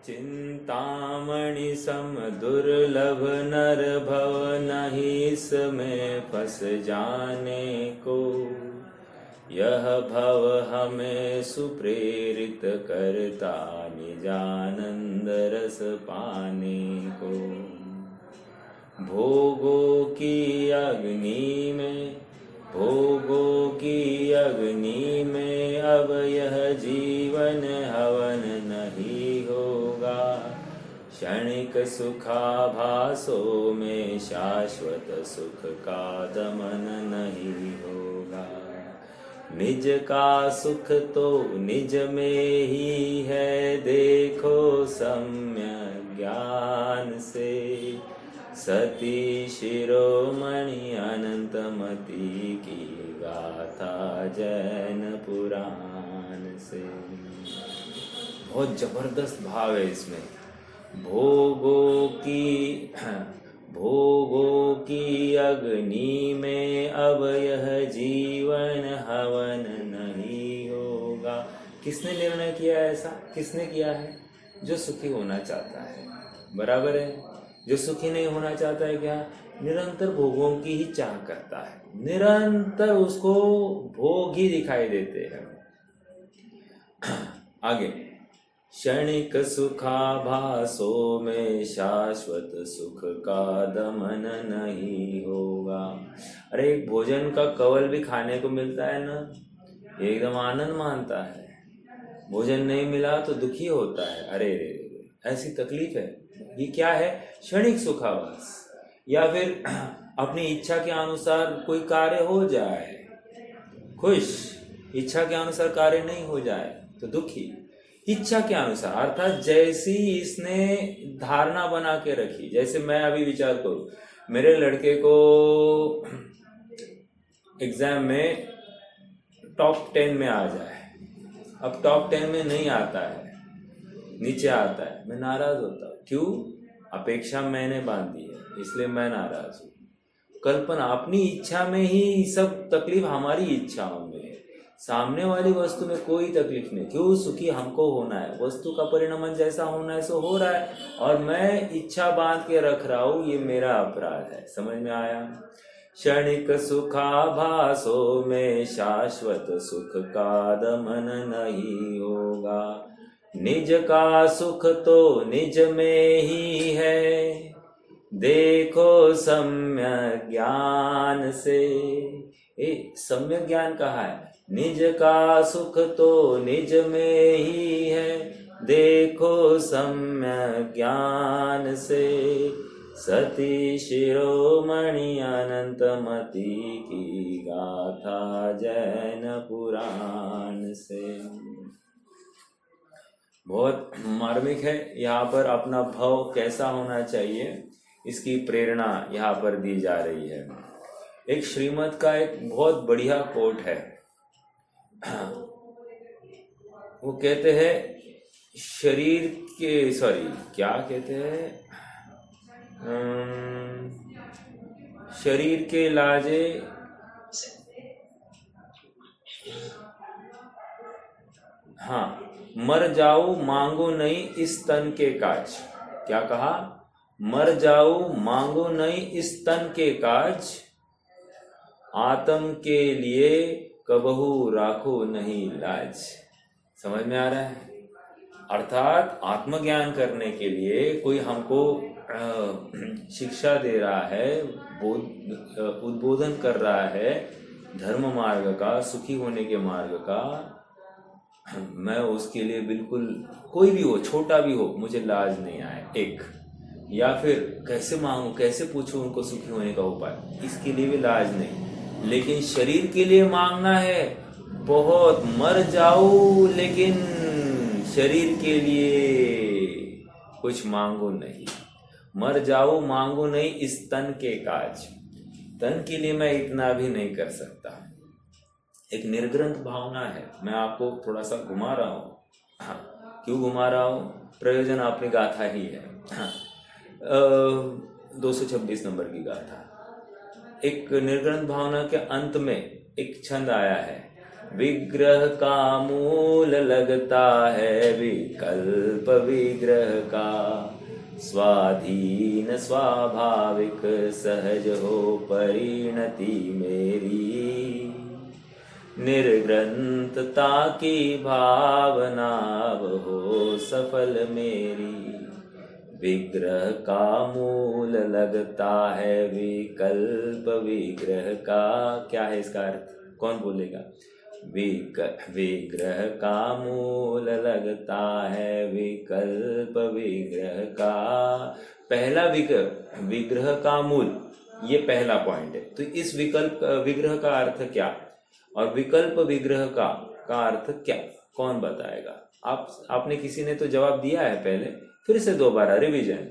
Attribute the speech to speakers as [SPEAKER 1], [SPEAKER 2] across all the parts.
[SPEAKER 1] चिंतामणि सम दुर्लभ नर भव, नहीं इसमें फंस जाने को। यह भव हमें सुप्रेरित करता, निजानंद रस पाने को। भोगों की अग्नि में, भोगों की अग्नि में अब यह जीवन हवन नहीं होगा। क्षणिक सुखाभासों में शाश्वत सुख का दमन नहीं होगा। निज का सुख तो निज में ही है, देखो सम्यक ज्ञान से। सती शिरोमणि अनंतमति की गाथा जैन पुराण से। बहुत जबरदस्त भाव है इसमें। भोगों की अग्नि में अब यह जीवन हवन नहीं होगा। किसने निर्णय किया ऐसा? किसने किया है? जो सुखी होना चाहता है, बराबर है। जो सुखी नहीं होना चाहता है क्या? निरंतर भोगों की ही चाह करता है, निरंतर उसको भोग ही दिखाई देते हैं। आगे, क्षणिक सुखाभासों में शाश्वत सुख का दमन नहीं होगा। अरे एक भोजन का कवल भी खाने को मिलता है ना, एकदम आनंद मानता है। भोजन नहीं मिला तो दुखी होता है, अरे रे ऐसी तकलीफ है। ये क्या है? क्षणिक सुखाभास। या फिर अपनी इच्छा के अनुसार कोई कार्य हो जाए, खुश। इच्छा के अनुसार कार्य नहीं हो जाए तो दुखी। इच्छा के अनुसार अर्थात जैसी इसने धारणा बना के रखी। जैसे मैं अभी विचार करूं, मेरे लड़के को एग्जाम में टॉप 10 में आ जाए, अब टॉप 10 में नहीं आता है, नीचे आता है, मैं नाराज होता हूं। क्यों? अपेक्षा मैंने बांधी है, इसलिए मैं नाराज हूं। कल्पना, अपनी इच्छा में ही सब तकलीफ हमारी इच्छाओं में है। सामने वाली वस्तु में कोई तकलीफ नहीं। क्यों? सुखी हमको होना है, वस्तु का परिणाम जैसा होना है सो हो रहा है, और मैं इच्छा बांध के रख रहा हूं, ये मेरा अपराध है। समझ में आया? क्षणिक सुखाभासों में शाश्वत सुख का दमन नहीं होगा। निज का सुख तो निज में ही है, देखो सम्यक ज्ञान से। सम्यक ज्ञान कहा है? निज का सुख तो निज में ही है, देखो सम्यक ज्ञान से। सती शिरोमणि अनंतमति की गाथा जैन पुराण से। बहुत मार्मिक है। यहाँ पर अपना भाव कैसा होना चाहिए, इसकी प्रेरणा यहाँ पर दी जा रही है। एक श्रीमद् का एक बहुत बढ़िया कोट है। वो कहते हैं शरीर के क्या कहते हैं, शरीर के लाजे मर जाऊं मांगो नहीं इस तन के काज। क्या कहा? मर जाऊं मांगो नहीं इस तन के काज, आत्म के लिए कबहू राखो नहीं लाज। समझ में आ रहा है? अर्थात आत्मज्ञान करने के लिए कोई हमको शिक्षा दे रहा है, उद्बोधन कर रहा है धर्म मार्ग का, सुखी होने के मार्ग का। मैं उसके लिए बिल्कुल, कोई भी हो, छोटा भी हो, मुझे लाज नहीं आए। एक, या फिर कैसे मांगू, कैसे पूछूं उनको सुखी होने का उपाय, इसके लिए भी लाज नहीं। लेकिन शरीर के लिए मांगना है बहुत, मर जाओ लेकिन शरीर के लिए कुछ मांगो नहीं। मर जाओ मांगो नहीं इस तन के काज। तन के लिए मैं इतना भी नहीं कर सकता। एक निर्ग्रंथ भावना है। मैं आपको थोड़ा सा घुमा रहा हूँ। क्यों घुमा रहा हूँ? प्रयोजन अपनी गाथा ही है। 226 नंबर की गाथा। एक निर्ग्रंथ भावना के अंत में एक छंद आया है, विग्रह का मूल लगता है विकल्प विग्रह का, स्वाधीन स्वाभाविक सहज हो परिणति मेरी, निर्ग्रंथता की भावना हो सफल मेरी, विग्रह का मूल लगता है विकल्प विग्रह का। क्या है इसका अर्थ, कौन बोलेगा? विग्रह का मूल लगता है विकल्प विग्रह का। पहला विग्रह का मूल, ये पहला पॉइंट है। तो इस विकल्प विग्रह का अर्थ क्या और विकल्प विग्रह का अर्थ क्या, कौन बताएगा? आपने किसी ने तो जवाब दिया है पहले, फिर से दोबारा रिवीजन।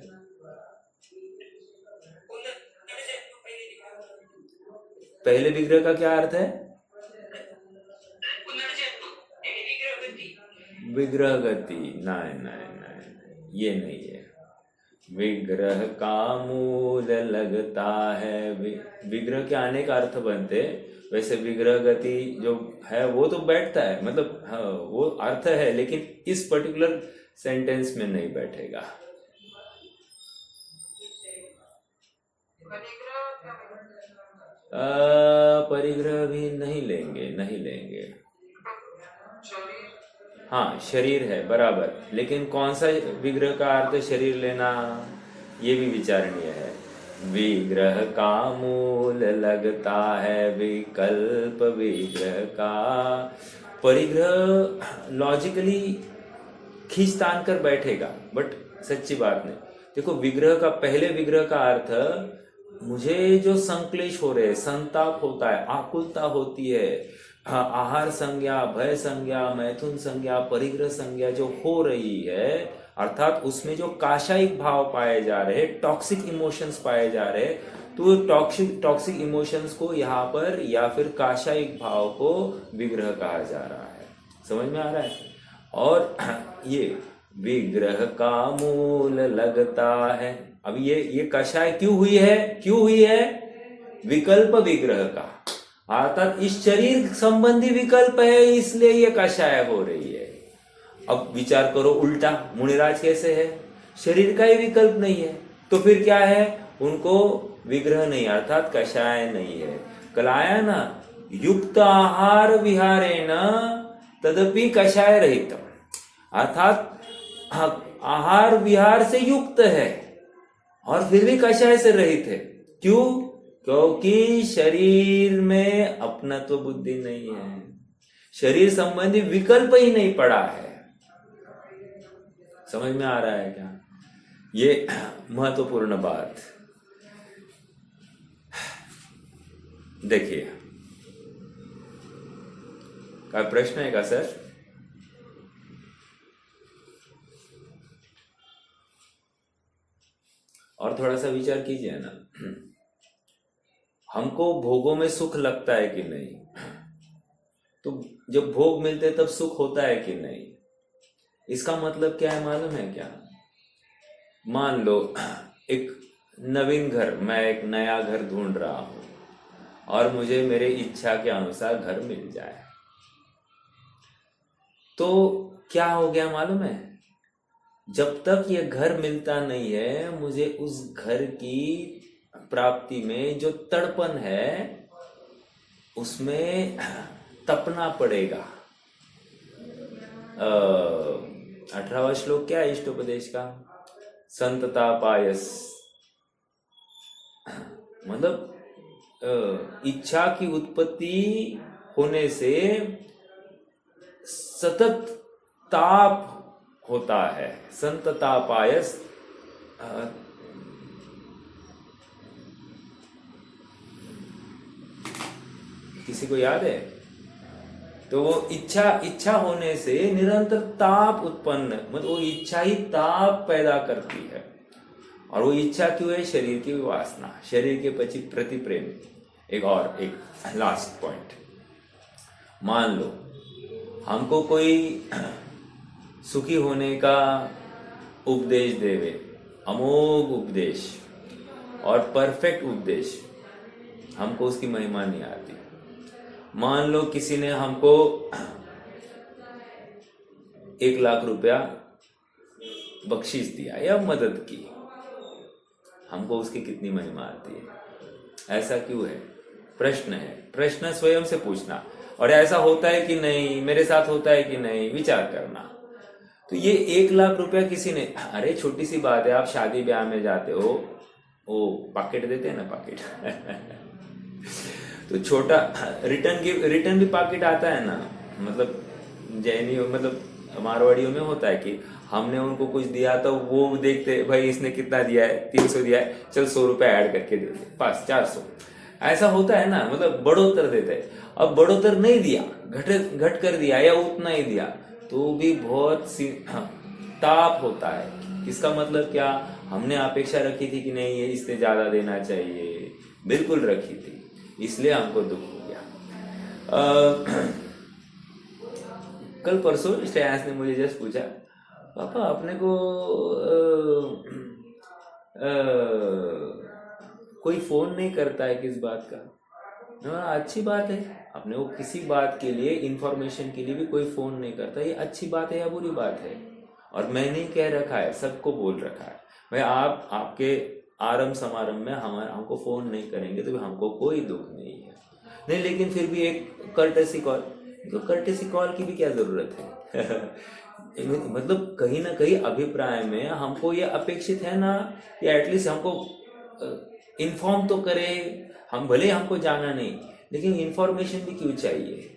[SPEAKER 1] पहले विग्रह का क्या अर्थ है? विग्रह गति। नहीं नहीं नहीं, ये नहीं है। विग्रह का मूल लगता है, विग्रह के अनेक अर्थ बनते, वैसे विग्रह गति जो है वो तो बैठता है, मतलब हाँ, वो अर्थ है, लेकिन इस पर्टिकुलर सेंटेंस में नहीं बैठेगा। परिग्रह भी नहीं लेंगे, नहीं लेंगे। हाँ, शरीर है बराबर, लेकिन कौन सा विग्रह का अर्थ शरीर लेना, ये भी विचारणीय है। विग्रह का मूल लगता है विकल्प विग्रह का। परिग्रह लॉजिकली खींच तान कर बैठेगा, बट सच्ची बात नहीं। देखो, विग्रह का, पहले विग्रह का अर्थ, मुझे जो संक्लेश हो रहे, संताप होता है, आकुलता होती है, आहार संज्ञा, भय संज्ञा, मैथुन संज्ञा, परिग्रह संज्ञा जो हो रही है, अर्थात उसमें जो काशायिक भाव पाए जा रहे, टॉक्सिक इमोशंस पाए जा रहे, तो टॉक्सिक इमोशंस को यहाँ पर या फिर काशायिक भाव को विग्रह कहा जा रहा है। समझ में आ रहा है? और ये विग्रह का मूल लगता है, अब ये कषाय क्यों हुई है? क्यों हुई है? विकल्प विग्रह का, अर्थात इस शरीर संबंधी विकल्प है, इसलिए ये कषाय हो रही है। अब विचार करो उल्टा, मुनिराज कैसे है? शरीर का ही विकल्प नहीं है, तो फिर क्या है? उनको विग्रह नहीं, अर्थात कषाय नहीं है। कल आया ना, युक्त आहार विहारेण तदपि कषाय रहित, अर्थात आहार विहार से युक्त है और फिर भी कषाय से रहित है। क्यों? क्योंकि शरीर में अपनत्व बुद्धि नहीं है, शरीर संबंधी विकल्प ही नहीं पड़ा है। समझ में आ रहा है क्या? ये महत्वपूर्ण बात देखिए। क्या प्रश्न है का सर? और थोड़ा सा विचार कीजिए ना, हमको भोगों में सुख लगता है कि नहीं? तो जब भोग मिलते तब सुख होता है कि नहीं? इसका मतलब क्या है मालूम है क्या? मान लो एक नवीन घर, मैं एक नया घर ढूंढ रहा हूं और मुझे मेरे इच्छा के अनुसार घर मिल जाए, तो क्या हो गया मालूम है? जब तक ये घर मिलता नहीं है, मुझे उस घर की प्राप्ति में जो तड़पन है उसमें तपना पड़ेगा। 18वां श्लोक क्या है इष्टोपदेश का? संतता पायस, मतलब इच्छा की उत्पत्ति होने से सतत ताप होता है, संतता पायस। किसी को याद है? तो वो इच्छा होने से निरंतर ताप उत्पन्न, मतलब वो इच्छा ही ताप पैदा करती है। और वो इच्छा क्यों है? शरीर की वासना, शरीर के प्रति प्रेम। एक लास्ट पॉइंट, मान लो हमको कोई सुखी होने का उपदेश देवे, अमोघ उपदेश और परफेक्ट उपदेश, हमको उसकी महिमा नहीं आती, मान लो किसी ने हमको 1,00,000 रुपया बख्शीश दिया या मदद की, हमको उसकी कितनी महिमा आती है? ऐसा क्यों है? प्रश्न है, प्रश्न स्वयं से पूछना। और ऐसा होता है कि नहीं, मेरे साथ होता है कि नहीं, विचार करना। तो ये 1,00,000 रुपया किसी ने, अरे छोटी सी बात है, आप शादी ब्याह में जाते हो, वो पाकेट देते हैं ना, पाकेट तो छोटा रिटर्न भी पाकेट आता है ना। मतलब जैनी, मतलब मारवाड़ियों में होता है कि हमने उनको कुछ दिया तो वो देखते, भाई इसने कितना दिया है, 300 दिया है, चल 100 रुपया ऐड करके दे दे, बस 400। ऐसा होता है ना, मतलब बढ़ोतर देते हैं। अब बढ़ोतर नहीं दिया, घट कर दिया या उतना ही दिया, तो भी बहुत ताप होता है। इसका मतलब क्या? हमने अपेक्षा रखी थी कि नहीं ये इससे ज्यादा देना चाहिए, बिल्कुल रखी थी, इसलिए हमको दुख हो गया। कल परसों श्रेयांश ने मुझे जस्ट पूछा, पापा अपने को कोई फोन नहीं करता है, किस बात का? अच्छी बात है, अपने को किसी बात के लिए, इंफॉर्मेशन के लिए भी कोई फोन नहीं करता, ये अच्छी बात है या बुरी बात है? और मैंने ही कह रखा है, सबको बोल रखा है, भाई आप आपके आरंभ समारंभ में हमको फोन नहीं करेंगे तो हमको कोई दुख नहीं है। नहीं, लेकिन फिर भी एक कर्टेसी कॉल, तो कर्टेसी कॉल की भी क्या जरूरत है? मतलब कहीं ना कहीं अभिप्राय में हमको ये अपेक्षित है ना कि एटलीस्ट हमको इन्फॉर्म तो करे। हम भले हमको जाना नहीं, लेकिन इन्फॉर्मेशन भी क्यों चाहिए?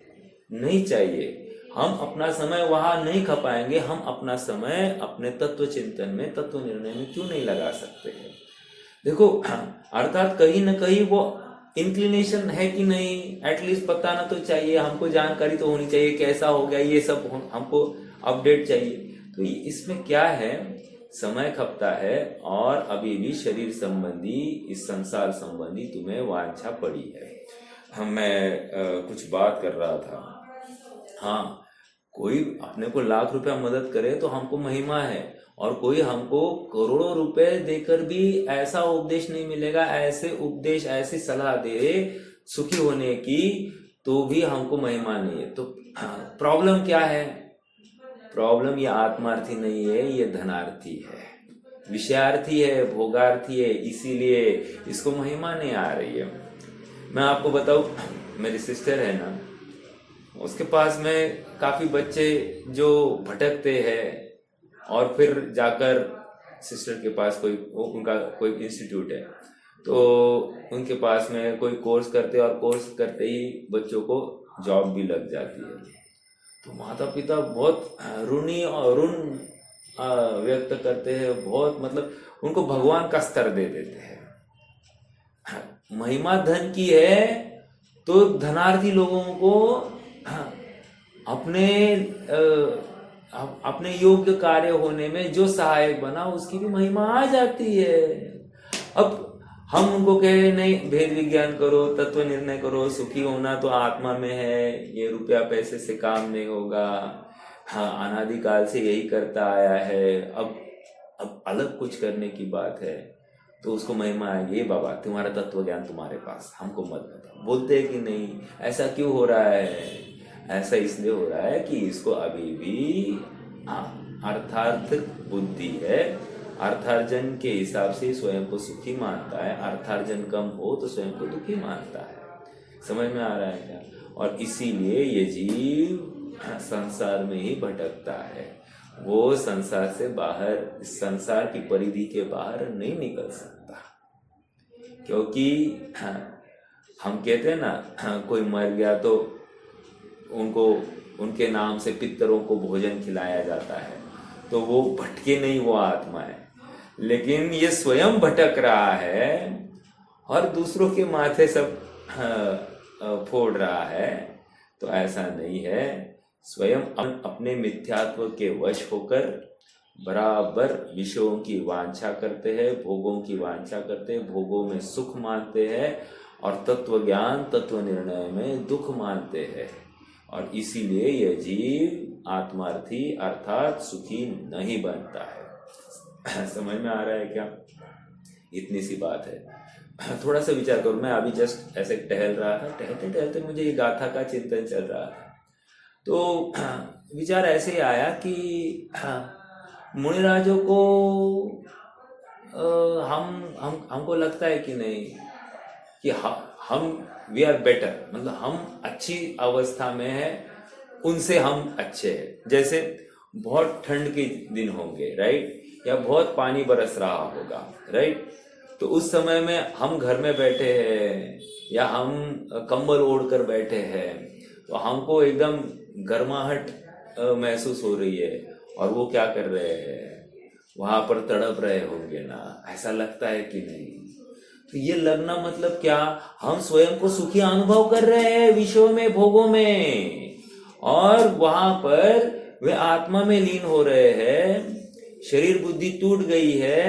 [SPEAKER 1] नहीं चाहिए। हम अपना समय वहां नहीं खपाएंगे, हम अपना समय अपने तत्व चिंतन में, तत्व निर्णय में क्यों नहीं लगा सकते हैं? देखो, अर्थात कहीं ना कहीं वो इंक्लिनेशन है कि नहीं, एटलीस्ट बताना तो चाहिए, हमको जानकारी तो होनी चाहिए, कैसा हो गया ये सब हमको अपडेट चाहिए। तो इसमें क्या है, समय खपता है और अभी भी शरीर संबंधी, इस संसार संबंधी तुम्हें वांछा पड़ी है। मैं कुछ बात कर रहा था। हाँ, कोई अपने को 1,00,000 रुपया मदद करे तो हमको महिमा है, और कोई हमको करोड़ों रुपए देकर भी ऐसा उपदेश नहीं मिलेगा, ऐसे उपदेश, ऐसी सलाह दे सुखी होने की, तो भी हमको महिमा नहीं है। तो प्रॉब्लम क्या है? प्रॉब्लम ये आत्मार्थी नहीं है, ये धनार्थी है, विषयार्थी है, भोगार्थी है, इसीलिए इसको महिमा नहीं आ रही है। मैं आपको बताऊं, मेरी सिस्टर है ना, उसके पास में काफी बच्चे जो भटकते हैं, और फिर जाकर सिस्टर के पास उनका कोई इंस्टीट्यूट है, तो उनके पास में कोई कोर्स करते, और कोर्स करते ही बच्चों को जॉब भी लग जाती है। तो माता पिता बहुत ऋण व्यक्त करते हैं, बहुत, मतलब उनको भगवान का स्तर दे देते हैं। महिमा धन की है तो धनार्थी लोगों को अपने योग्य कार्य होने में जो सहायक बना, उसकी भी महिमा आ जाती है। अब हम उनको कहे नहीं, भेद विज्ञान करो, तत्व निर्णय करो, सुखी होना तो आत्मा में है, ये रुपया पैसे से काम नहीं होगा, हाँ अनादिकाल से यही करता आया है, अब अलग कुछ करने की बात है, तो उसको महिमा आएगी, बाबा तुम्हारा तत्व ज्ञान तुम्हारे पास, हमको मत बताओ। बोलते हैं कि नहीं, ऐसा क्यों हो रहा है? ऐसा इसलिए हो रहा है कि इसको अभी भी अर्थार्थ बुद्धि है, अर्थार्जन के हिसाब से स्वयं को सुखी मानता है, अर्थार्जन कम हो तो स्वयं को दुखी मानता है। समझ में आ रहा है क्या? और इसीलिए ये जीव संसार में ही भटकता है, वो संसार से बाहर, संसार की परिधि के बाहर नहीं निकल सकता। क्योंकि हम कहते हैं ना, कोई मर गया तो उनको उनके नाम से पितरों को भोजन खिलाया जाता है, तो वो भटके नहीं, वो आत्मा है। लेकिन ये स्वयं भटक रहा है और दूसरों के माथे सब फोड़ रहा है, तो ऐसा नहीं है। स्वयं अपने मिथ्यात्व के वश होकर बराबर विषयों की वांछा करते हैं, भोगों की वांछा करते हैं, भोगों में सुख मानते हैं, और तत्व ज्ञान, तत्व निर्णय में दुख मानते हैं। और इसीलिए यह जीव आत्मार्थी अर्थात सुखी नहीं बनता है। समझ में आ रहा है क्या? इतनी सी बात है। थोड़ा सा विचार करो। मैं अभी जस्ट ऐसे टहल रहा था, टहलते टहलते मुझे ये गाथा का चिंतन चल रहा था। तो विचार ऐसे ही आया कि मुनिराजों को हमको लगता है कि नहीं कि हम वी आर बेटर, मतलब हम अच्छी अवस्था में है, उनसे हम अच्छे हैं। जैसे बहुत ठंड के दिन होंगे, राइट, या बहुत पानी बरस रहा होगा, राइट, तो उस समय में हम घर में बैठे हैं या हम कंबल ओढ़ कर बैठे हैं, तो हमको एकदम गर्माहट महसूस हो रही है, और वो क्या कर रहे हैं, वहां पर तड़प रहे होंगे ना, ऐसा लगता है कि नहीं? तो ये लगना मतलब क्या, हम स्वयं को सुखी अनुभव कर रहे हैं विषयों में, भोगों में, और वहां पर वे आत्मा में लीन हो रहे हैं, शरीर बुद्धि टूट गई है,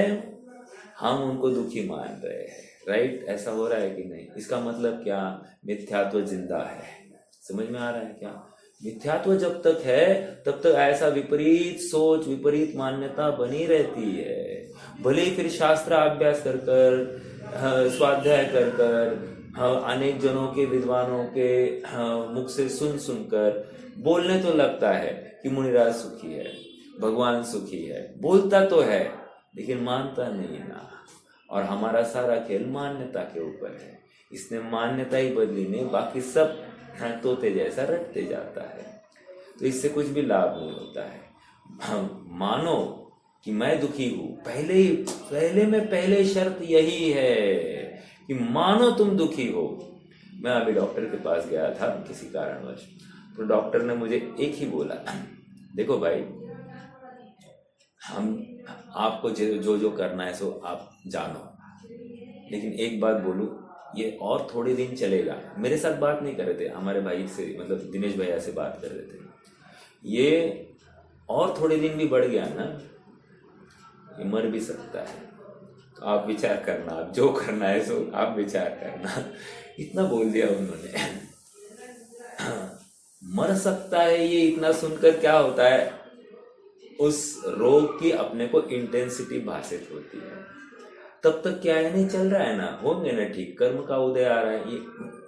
[SPEAKER 1] हम उनको दुखी मान रहे हैं, राइट? ऐसा हो रहा है कि नहीं? इसका मतलब क्या, मिथ्यात्व जिंदा है। समझ में आ रहा है क्या? मिथ्यात्व जब तक है तब तक ऐसा विपरीत सोच, विपरीत मान्यता बनी रहती है। भले ही फिर शास्त्र अभ्यास कर कर, स्वाध्याय कर कर, अनेक जनों के, विद्वानों के मुख से सुन सुनकर बोलने तो लगता है कि मुनिराज सुखी है, भगवान सुखी है, बोलता तो है, लेकिन मानता नहीं ना। और हमारा सारा खेल मान्यता के ऊपर है। इसने मान्यता ही बदली नहीं, बाकी सब तोते जैसा रटते जाता है, तो इससे कुछ भी लाभ नहीं होता है। मानो कि मैं दुखी हूं, पहले शर्त यही है कि मानो तुम दुखी हो। मैं अभी डॉक्टर के पास गया था किसी कारणवश, तो डॉक्टर ने मुझे एक ही बोला, देखो भाई, हम आपको जो जो करना है सो आप जानो, लेकिन एक बात बोलूं, ये और थोड़े दिन चलेगा। मेरे साथ बात नहीं कर रहे थे, हमारे भाई से, मतलब दिनेश भैया से बात कर रहे थे। ये और थोड़े दिन भी बढ़ गया ना, ये मर भी सकता है। तो आप विचार करना, आप जो करना है सो आप विचार करना। इतना बोल दिया उन्होंने। मर सकता है, ये इतना सुनकर क्या होता है, उस रोग की अपने को इंटेंसिटी भाषित होती है। तब तक क्या है, नहीं चल रहा है ना, होंगे ना ठीक, कर्म का उदय आ रहा है। ये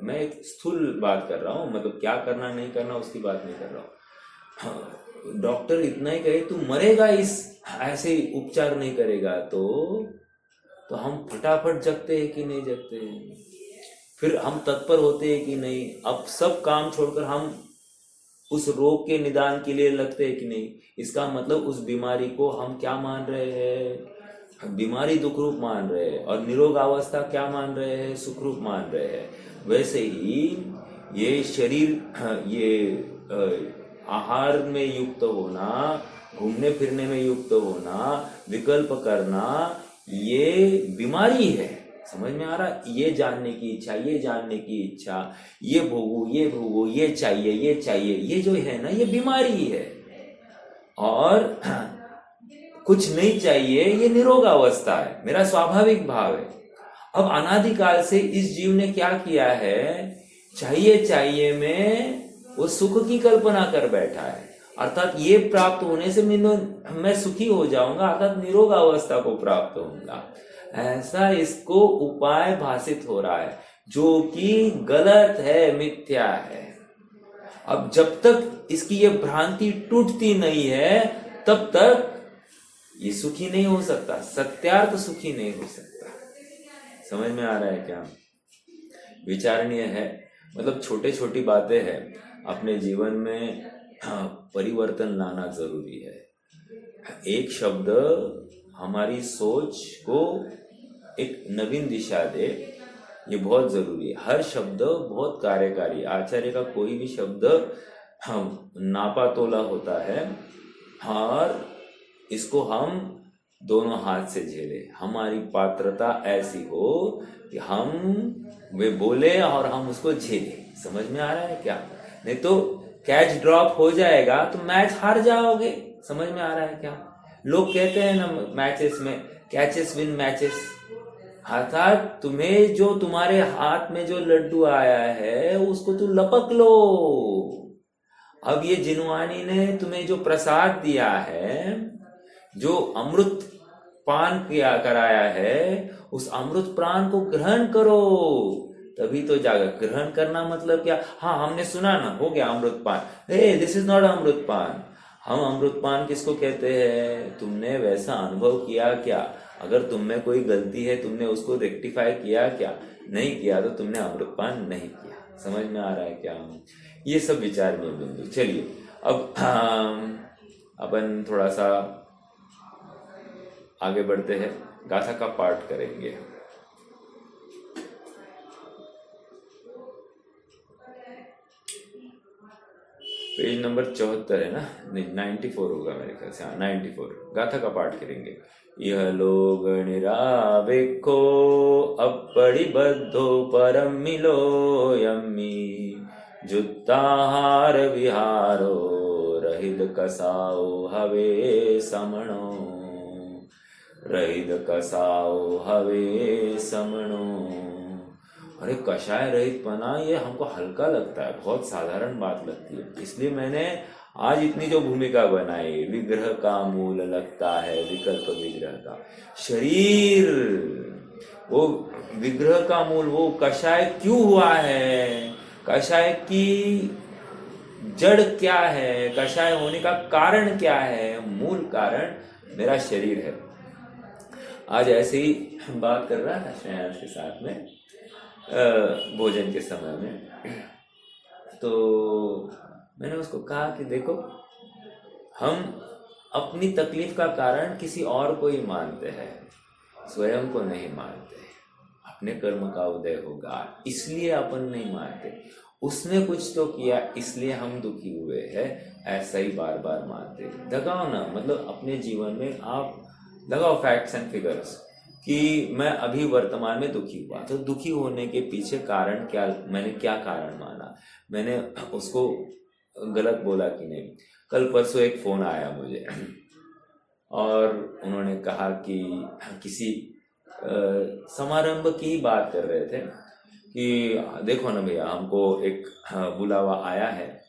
[SPEAKER 1] मैं एक स्थूल बात कर रहा हूँ, मतलब क्या करना नहीं करना उसकी बात नहीं कर रहा हूँ। डॉक्टर इतना ही कहे तू मरेगा, इस ऐसे उपचार नहीं करेगा, तो हम फटाफट जगते हैं कि नहीं जगते हैं? फिर हम तत्पर होते हैं कि नहीं? अब सब काम छोड़कर हम उस रोग के निदान के लिए लगते हैं कि नहीं? इसका मतलब उस बीमारी को हम क्या मान रहे हैं, बीमारी दुख रूप मान रहे हैं, और निरोग अवस्था क्या मान रहे हैं, सुख रूप मान रहे हैं। वैसे ही ये शरीर, ये आहार में युक्त होना, घूमने फिरने में युक्त होना, विकल्प करना, ये बीमारी है। समझ में आ रहा? ये जानने की इच्छा, ये जानने की इच्छा, ये भोगो, ये भोगो, ये चाहिए, ये चाहिए, ये जो है ना, ये बीमारी है। और कुछ नहीं चाहिए, ये निरोग अवस्था है, मेरा स्वाभाविक भाव है। अब अनादिकाल से इस जीव ने क्या किया है, चाहिए चाहिए में वो सुख की कल्पना कर बैठा है, अर्थात ये प्राप्त होने से मैं सुखी हो जाऊंगा, अर्थात निरोग अवस्था को प्राप्त होऊंगा, ऐसा इसको उपाय भाषित हो रहा है, जो कि गलत है, मिथ्या है। अब जब तक इसकी ये भ्रांति टूटती नहीं है, तब तक ये सुखी नहीं हो सकता, सत्यार्थ सुखी नहीं हो सकता। समझ में आ रहा है क्या? विचारणीय है, मतलब छोटे छोटी बातें हैं, अपने जीवन में परिवर्तन लाना जरूरी है। एक शब्द हमारी सोच को एक नवीन दिशा दे, ये बहुत जरूरी है। हर शब्द बहुत कार्यकारी, आचार्य का कोई भी शब्द नापा तोला होता है, और इसको हम दोनों हाथ से झेले। हमारी पात्रता ऐसी हो कि हम वे बोले और हम उसको झेले। समझ में आ रहा है क्या? नहीं तो कैच ड्रॉप हो जाएगा तो मैच हार जाओगे। समझ में आ रहा है क्या? लोग कहते हैं ना मैचेस में, कैचेस विन मैचेस, अर्थात तुम्हें जो तुम्हारे हाथ में जो लड्डू आया है उसको तू लपक लो। अब ये जिनवानी ने तुम्हें जो प्रसाद दिया है, जो अमृत पान किया कराया है, उस अमृत प्राण को ग्रहण करो, तभी तो जागा। ग्रहण करना मतलब क्या? हाँ, हमने सुना ना, हो गया अमृतपान। हे, दिस इज नॉट अमृतपान। हम अमृतपान किसको कहते हैं? तुमने वैसा अनुभव किया क्या? अगर तुम में कोई गलती है, तुमने उसको रेक्टिफाई किया क्या? नहीं किया तो तुमने अमृतपान नहीं किया। समझ में आ रहा है क्या? ये सब विचारणीय बिंदु। चलिए अब अपन थोड़ा सा आगे बढ़ते हैं, गाथा का पाठ करेंगे। पेज नंबर 74 है ना? नहीं, 94 होगा मेरे ख्याल से। हाँ, 94 गाथा का पाठ करेंगे। यह लोग निरावेको अपड़ी बद्धो परम मिलो यम्मी जुत्ताहार विहारो रहिद कसाओ हवे समणो रहिद कसाओ हवे समणो। अरे कषाय रहित पना, ये हमको हल्का लगता है, बहुत साधारण बात लगती है, इसलिए मैंने आज इतनी जो भूमिका बनाई। विग्रह का मूल लगता है विकल्प विग्रह का शरीर, वो विग्रह का मूल, वो कषाय क्यों हुआ है? कषाय की जड़ क्या है? कषाय होने का कारण क्या है? मूल कारण मेरा शरीर है। आज ऐसे ही बात कर रहा था श्रेयांश के साथ में भोजन के समय में, तो मैंने उसको कहा कि देखो, हम अपनी तकलीफ का कारण किसी और को ही मानते हैं, स्वयं को नहीं मानते। अपने कर्म का उदय होगा इसलिए अपन नहीं मानते, उसने कुछ तो किया इसलिए हम दुखी हुए हैं, ऐसा ही बार बार मानते। लगाओ ना, मतलब अपने जीवन में आप लगाओ फैक्ट्स एंड फिगर्स कि मैं अभी वर्तमान में दुखी हुआ, तो दुखी होने के पीछे कारण क्या, मैंने क्या कारण माना, मैंने उसको गलत बोला कि नहीं। कल परसों एक फोन आया मुझे और उन्होंने कहा कि किसी समारंभ की बात कर रहे थे कि देखो ना भैया, हमको एक बुलावा आया है,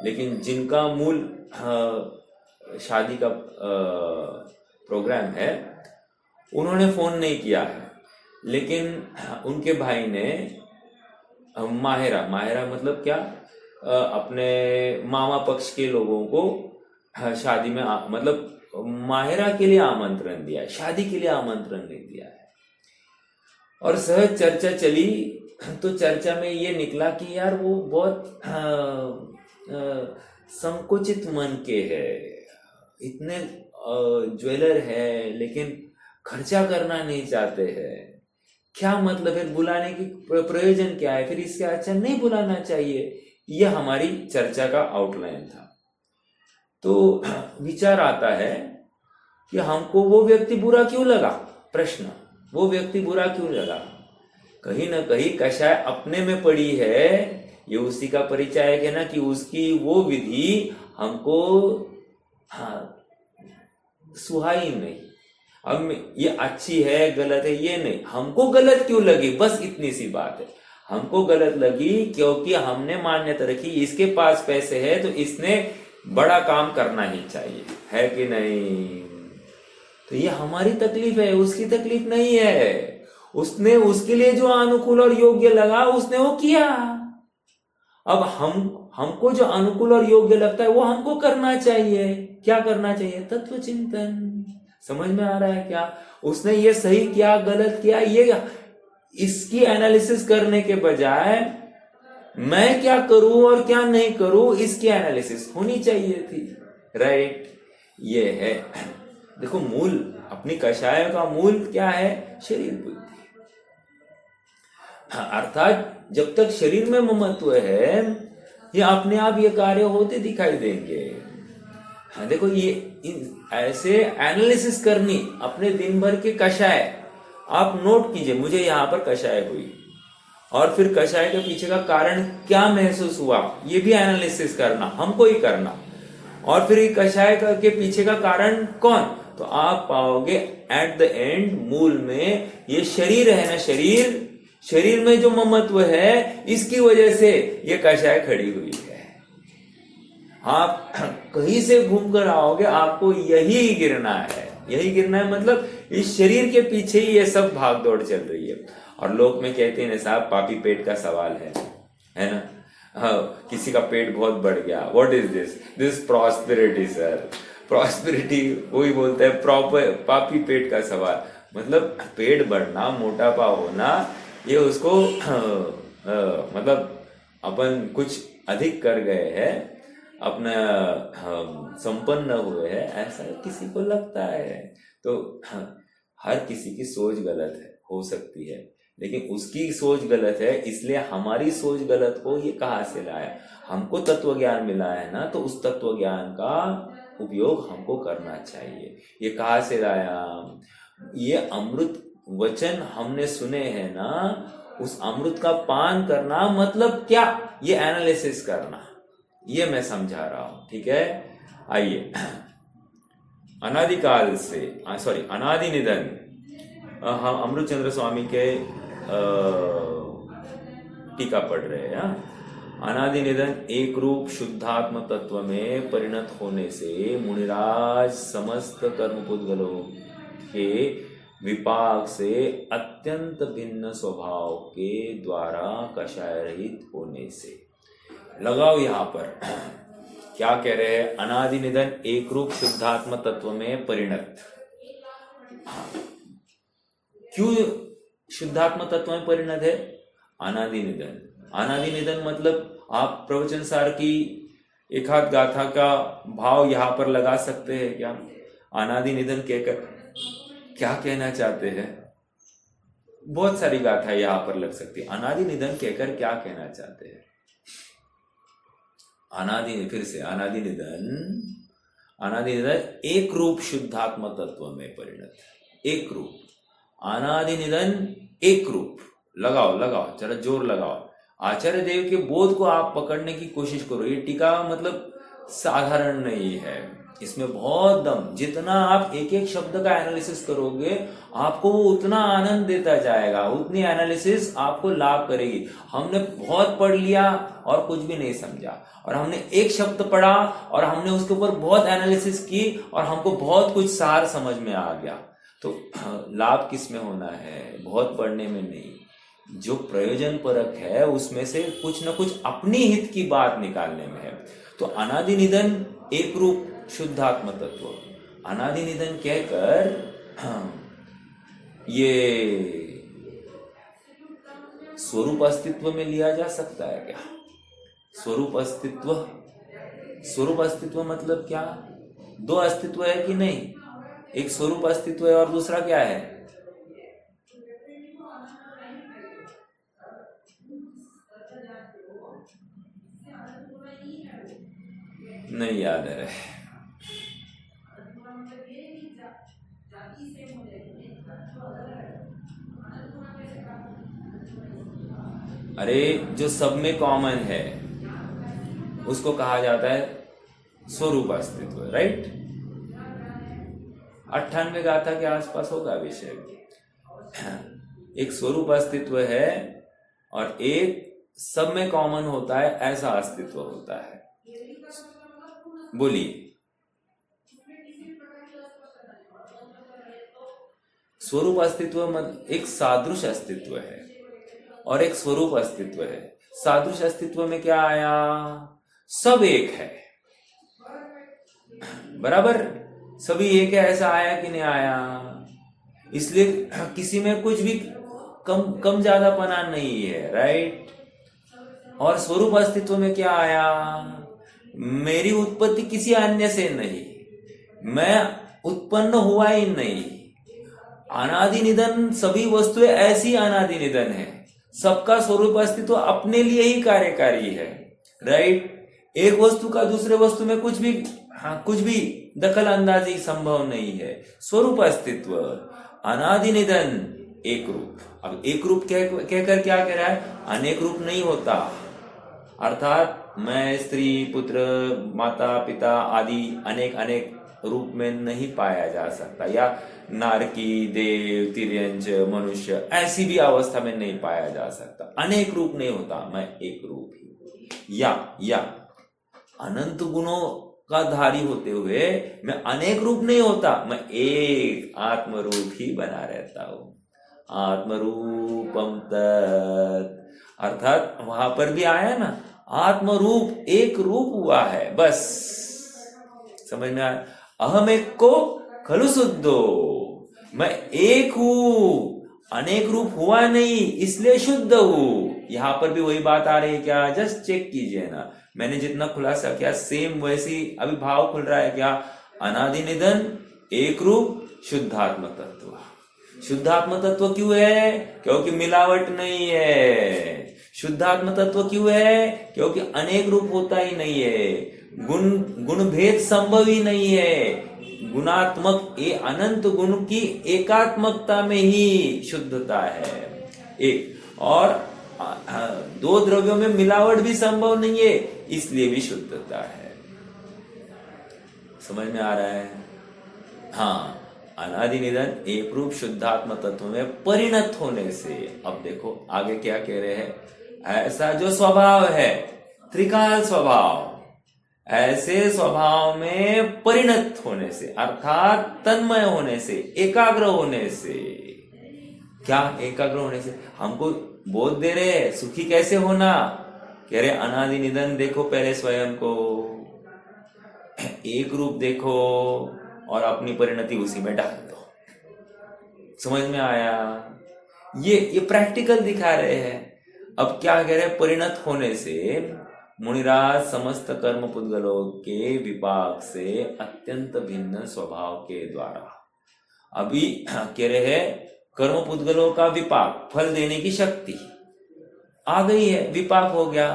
[SPEAKER 1] लेकिन जिनका मूल शादी का प्रोग्राम है उन्होंने फोन नहीं किया है, लेकिन उनके भाई ने माहेरा मतलब क्या, अपने मामा पक्ष के लोगों को शादी में मतलब माहेरा के लिए आमंत्रण दिया है, शादी के लिए आमंत्रण नहीं दिया है। और सहज चर्चा चली तो चर्चा में ये निकला कि यार वो बहुत संकुचित मन के है, इतने ज्वेलर है लेकिन खर्चा करना नहीं चाहते हैं। क्या मतलब है बुलाने की, प्रयोजन क्या है? फिर इससे अच्छा नहीं बुलाना चाहिए। यह हमारी चर्चा का आउटलाइन था। तो विचार आता है कि हमको वो व्यक्ति बुरा क्यों लगा? प्रश्न, वो व्यक्ति बुरा क्यों लगा? कहीं ना कहीं कषाय अपने में पड़ी है, ये उसी का परिचायक है ना, कि उसकी वो विधि हमको सुहाई नहीं। अब ये अच्छी है गलत है ये नहीं, हमको गलत क्यों लगी, बस इतनी सी बात है। हमको गलत लगी क्योंकि हमने मान्यता रखी इसके पास पैसे है तो इसने बड़ा काम करना ही चाहिए, है कि नहीं? तो ये हमारी तकलीफ है, उसकी तकलीफ नहीं है। उसने उसके लिए जो अनुकूल और योग्य लगा उसने वो किया। अब हमको जो अनुकूल और योग्य लगता है वो हमको करना चाहिए। क्या करना चाहिए? तत्व चिंतन। समझ में आ रहा है क्या? उसने ये सही किया गलत किया, ये इसकी एनालिसिस करने के बजाय मैं क्या करूं और क्या नहीं करूं, इसकी एनालिसिस होनी चाहिए थी। राइट? ये है, देखो मूल, अपनी कषाय का मूल क्या है? शरीर बुद्धि। अर्थात जब तक शरीर में ममत्व है, ये अपने आप ये कार्य होते दिखाई देंगे। देखो, ये ऐसे एनालिसिस करनी अपने दिन भर के कषाय, आप नोट कीजिए, मुझे यहाँ पर कषाय हुई और फिर कषाय के पीछे का कारण क्या महसूस हुआ, ये भी एनालिसिस करना, हमको ही करना। और फिर कषाय के पीछे का कारण कौन, तो आप पाओगे एट द एंड मूल में ये शरीर है ना, शरीर में जो ममत्व है, इसकी वजह से ये कषाय खड़ी हुई है। आप कहीं से घूम कर आओगे, आपको यही गिरना है। यही गिरना है, मतलब इस शरीर के पीछे ही ये सब भाग दौड़ चल रही है। और लोग में कहते हैं साहब पापी पेट का सवाल है ना। हाँ, किसी का पेट बहुत बढ़ गया, what is this prosperity sir, prosperity वही बोलता है प्रॉपर पापी पेट का सवाल। मतलब पेट बढ़ना, मोटापा होना, ये उसको मतलब अपन कुछ अधिक कर गए हैं, अपना संपन्न हुए हैं, ऐसा किसी को लगता है। तो हर किसी की सोच गलत है, हो सकती है, लेकिन उसकी सोच गलत है, इसलिए हमारी सोच गलत हो, ये कहाँ से लाया? हमको तत्व ज्ञान मिला है ना, तो उस तत्व ज्ञान का उपयोग हमको करना चाहिए। ये कहाँ से लाया? ये अमृत वचन हमने सुने हैं ना, उस अमृत का पान करना मतलब क्या, ये एनालिसिस करना, ये मैं समझा रहा हूं। ठीक है, आइए अनादिकाल से अनादि निधन, हम अमृत चंद्र स्वामी के टीका पढ़ रहे हैं। अनादि निधन एक रूप शुद्धात्म तत्व में परिणत होने से मुनिराज समस्त कर्म पुद्गलों के विपाक से अत्यंत भिन्न स्वभाव के द्वारा कषाय रहित होने से। लगाओ यहां पर क्या कह रहे हैं? अनादि निधन एक रूप शुद्धात्म तत्व में परिणत। क्यों शुद्धात्म तत्व में परिणत है? अनादि निधन। अनादि निधन मतलब आप प्रवचन सार की एक हाथ गाथा का भाव यहां पर लगा सकते हैं क्या? अनादि निधन कहकर क्या कहना चाहते हैं? बहुत सारी गाथा यहां पर लग सकती है। अनादि निधन कहकर क्या कहना चाहते हैं? फिर से अनादि निधन एक रूप शुद्धात्म तत्व में परिणत। एक रूप, अनादि निधन एक रूप। लगाओ जरा जोर लगाओ। आचार्य देव के बोध को आप पकड़ने की कोशिश करो। ये टीका मतलब साधारण नहीं है, इसमें बहुत दम। जितना आप एक एक शब्द का एनालिसिस करोगे आपको वो उतना आनंद देता जाएगा, उतनी एनालिसिस आपको लाभ करेगी। हमने बहुत पढ़ लिया और कुछ भी नहीं समझा, और हमने एक शब्द पढ़ा और हमने उसके ऊपर बहुत एनालिसिस की और हमको बहुत कुछ सार समझ में आ गया। तो लाभ किस में होना है? बहुत पढ़ने में नहीं, जो प्रयोजन परक है उसमें से कुछ न कुछ अपनी हित की बात निकालने में है। तो अनादि निधन एक रूप शुद्धात्म तत्व, अनादि निधन कहकर ये स्वरूप अस्तित्व में लिया जा सकता है क्या? स्वरूप अस्तित्व मतलब क्या? दो अस्तित्व है कि नहीं? एक स्वरूप अस्तित्व है और दूसरा क्या है? नहीं याद है। अरे जो सब में कॉमन है उसको कहा जाता है स्वरूप अस्तित्व, राइट? 98 गाथा के आसपास होगा विषय। एक स्वरूप अस्तित्व है और एक सब में कॉमन होता है, ऐसा अस्तित्व होता है। बोलिए। स्वरूप अस्तित्व एक सादृश अस्तित्व है और एक स्वरूप अस्तित्व है। सादृश अस्तित्व में क्या आया? सब एक है, बराबर, सभी एक है, ऐसा आया कि नहीं आया? इसलिए किसी में कुछ भी कम ज्यादापना नहीं है, राइट? और स्वरूप अस्तित्व में क्या आया? मेरी उत्पत्ति किसी अन्य से नहीं, मैं उत्पन्न हुआ ही नहीं। अनादि निधन सभी वस्तुएं ऐसी अनादि निधन है, सबका स्वरूप अस्तित्व अपने लिए ही कार्यकारी है, राइट? एक वस्तु का दूसरे वस्तु में कुछ भी दखल अंदाजी संभव नहीं है। स्वरूप अस्तित्व, अनादि निधन, एक रूप। अब एक रूप कहकर क्या कह रहा है? अनेक रूप नहीं होता, अर्थात मैं स्त्री पुत्र माता पिता आदि अनेक रूप में नहीं पाया जा सकता, या नारकी देव तिर्यंच मनुष्य ऐसी भी अवस्था में नहीं पाया जा सकता। अनेक रूप नहीं होता, मैं एक रूप ही। या अनंत गुणों का धारी होते हुए मैं अनेक रूप नहीं होता, मैं एक आत्म रूप ही बना रहता हूं। आत्मरूपम तत्, अर्थात वहां पर भी आया ना, आत्म रूप एक रूप हुआ है, बस समझ में आया। अहम एक को खलु शुद्धो, मैं एक हूं, अनेक रूप हुआ नहीं इसलिए शुद्ध हूं। यहां पर भी वही बात आ रही है क्या? जस्ट चेक कीजिए ना, मैंने जितना खुलासा किया सेम वैसी अभी भाव खुल रहा है क्या? अनादि निधन एक रूप शुद्धात्म तत्व। शुद्धात्म तत्व क्यों है? क्योंकि मिलावट नहीं है। शुद्धात्म तत्व क्यों है? क्योंकि अनेक रूप होता ही नहीं है, गुण भेद संभव ही नहीं है। गुणात्मक ये अनंत गुण की एकात्मकता में ही शुद्धता है एक, और दो द्रव्यों में मिलावट भी संभव नहीं है, इसलिए भी शुद्धता है। समझ में आ रहा है? हाँ, अनादि निधन एक रूप शुद्धात्म तत्व में परिणत होने से, अब देखो आगे क्या कह रहे हैं, ऐसा जो स्वभाव है त्रिकाल स्वभाव, ऐसे स्वभाव में परिणत होने से, अर्थात तन्मय होने से, एकाग्र होने से। क्या एकाग्र होने से? हमको बोध दे रहे हैं सुखी कैसे होना, कह रहे अनादि निधन देखो पहले स्वयं को, एक रूप देखो और अपनी परिणति उसी में डाल दो। समझ में आया? ये प्रैक्टिकल दिखा रहे हैं। अब क्या कह रहे हैं? परिणत होने से मुनिराज समस्त कर्म पुद्गलों के विपाक से अत्यंत भिन्न स्वभाव के द्वारा, अभी कह रहे हैं कर्म पुद्गलों का विपाक, फल देने की शक्ति आ गई है, विपाक हो गया,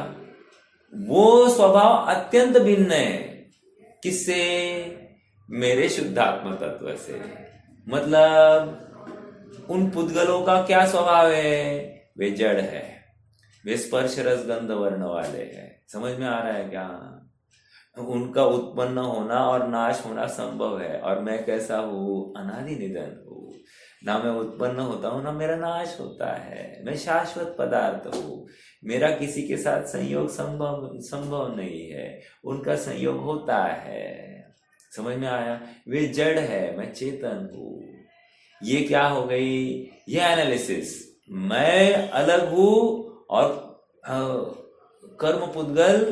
[SPEAKER 1] वो स्वभाव अत्यंत भिन्न है। किससे? मेरे शुद्धात्म तत्व से। मतलब उन पुद्गलों का क्या स्वभाव है? वे जड़ है, वे स्पर्श रस गंध वर्ण वाले हैं। समझ में आ रहा है क्या? उनका उत्पन्न होना और नाश होना संभव है, और मैं कैसा हूं? अनादि निधन हूं। ना मैं उत्पन्न होता हूं ना मेरा नाश होता है, मैं शाश्वत पदार्थ हूं। मेरा किसी के साथ संयोग संभव नहीं है, उनका संयोग होता है। समझ में आया? वे जड़ है, मैं चेतन हूं। ये क्या हो गई? ये एनालिसिस, मैं अलग हूं और कर्म पुद्गल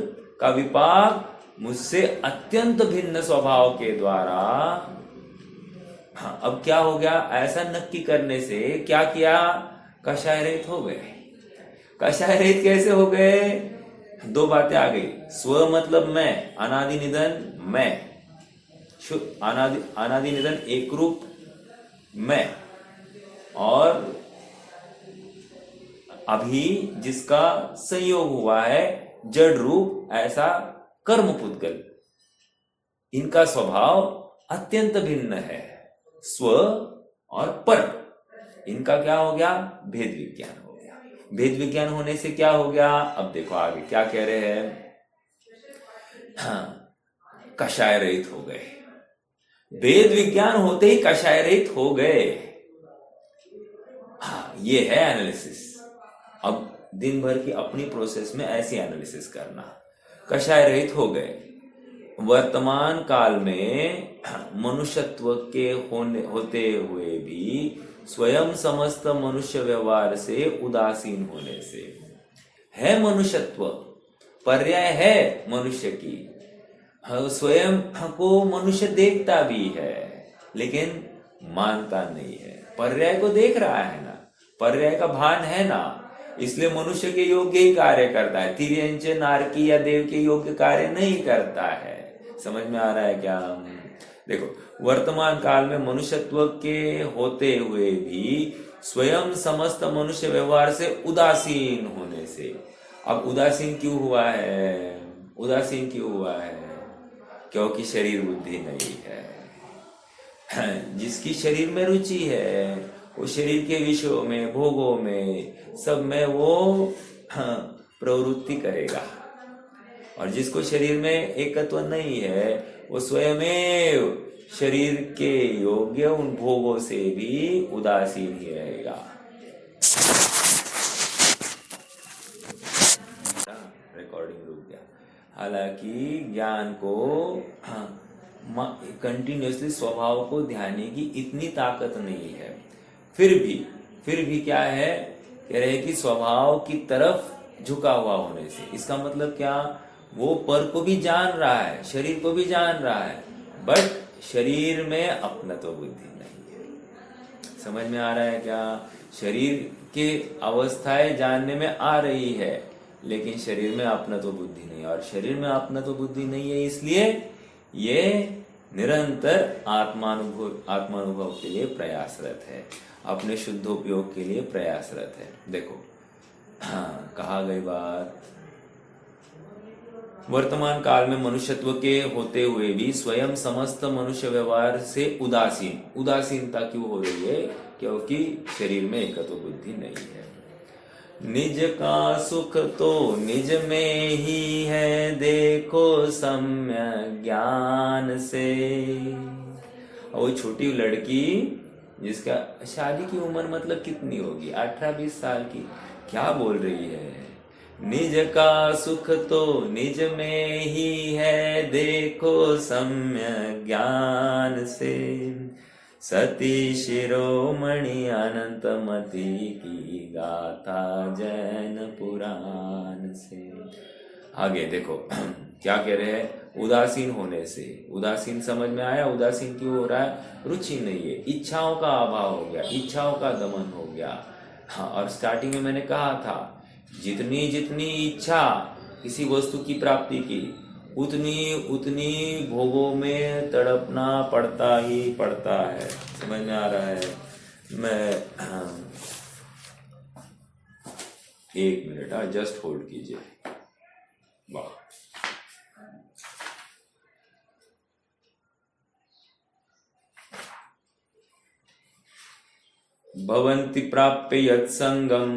[SPEAKER 1] का विपाक मुझसे अत्यंत भिन्न स्वभाव के द्वारा। हाँ, अब क्या हो गया? ऐसा नक्की करने से क्या किया? कषाय रहित हो गए। कषाय रहित कैसे हो गए? दो बातें आ गई। स्व मतलब मैं, अनादि निधन मैं, अनादि निधन एक रूप मैं, और अभी जिसका संयोग हुआ है जड़ रूप ऐसा कर्म पुद्गल, इनका स्वभाव अत्यंत भिन्न है। स्व और पर, इनका क्या हो गया? भेद विज्ञान हो गया। भेद विज्ञान होने से क्या हो गया? अब देखो आगे क्या कह रहे हैं। हाँ, कषाय रहित हो गए। भेद विज्ञान होते ही कषाय रहित हो गए। हाँ, ये है एनालिसिस। अब दिन भर की अपनी प्रोसेस में ऐसी एनालिसिस करना। कषाय रहित हो गए। वर्तमान काल में मनुष्यत्व के होते हुए भी स्वयं समस्त मनुष्य व्यवहार से उदासीन होने से, है मनुष्यत्व, पर्याय है मनुष्य की, स्वयं को मनुष्य देखता भी है लेकिन मानता नहीं है। पर्याय को देख रहा है ना, पर्याय का भान है ना, इसलिए मनुष्य के योग्य ही कार्य करता है, तिर्यंच नारकी या देव के योग्य कार्य नहीं करता है। समझ में आ रहा है क्या? देखो, वर्तमान काल में मनुष्यत्व के होते हुए भी स्वयं समस्त मनुष्य व्यवहार से उदासीन होने से। अब उदासीन क्यों हुआ है? उदासीन क्यों हुआ है? क्योंकि शरीर बुद्धि नहीं है। जिसकी शरीर में रुचि है वो शरीर के विषयों में, भोगों में, सब में वो प्रवृत्ति करेगा, और जिसको शरीर में एकत्व नहीं है वो स्वयं शरीर के योग्य उन भोगों से भी उदासीन ही रहेगा। रिकॉर्डिंग रुक गया। हालांकि ज्ञान को कंटिन्यूसली स्वभाव को ध्यान की इतनी ताकत नहीं है, फिर भी क्या है, कह रहे हैं कि स्वभाव की तरफ झुका हुआ होने से, इसका मतलब क्या, वो पर को भी जान रहा है, शरीर को भी जान रहा है, बट शरीर में अपनत्व बुद्धि नहीं है। समझ में आ रहा है क्या? शरीर के अवस्थाएं जानने में आ रही है, लेकिन शरीर में अपनत्व बुद्धि नहीं है, और शरीर में अपनत्व बुद्धि नहीं है, इसलिए ये निरंतर आत्मानुभव के लिए प्रयासरत है, अपने शुद्धोपयोग के लिए प्रयासरत है। देखो, हाँ, कहा गई बात, वर्तमान काल में मनुष्यत्व के होते हुए भी स्वयं समस्त मनुष्य व्यवहार से उदासीनता क्यों हो रही है? क्योंकि शरीर में एकत्व बुद्धि नहीं है। निज का सुख तो निज में ही है, देखो सम्यक ज्ञान से। और वो छोटी लड़की जिसका शादी की उम्र मतलब कितनी होगी, 18-20 साल की, क्या बोल रही है? निज का सुख तो निज में ही है, देखो सम्यक ज्ञान से। सती शिरोमणि अनंतमति की गाथा जैन पुराण से। आगे देखो क्या कह रहे हैं, उदासीन होने से। उदासीन समझ में आया? उदासीन क्यों हो रहा है? रुचि नहीं है, इच्छाओं का अभाव हो गया, इच्छाओं का दमन हो गया। हाँ, और स्टार्टिंग में मैंने कहा था, जितनी जितनी इच्छा किसी वस्तु की प्राप्ति की, उतनी भोगों में तड़पना पड़ता ही पड़ता है। समझ में आ रहा है? मैं 1 मिनट, जस्ट होल्ड कीजिए। वाह, भवन्ति प्राप्य यत्संगम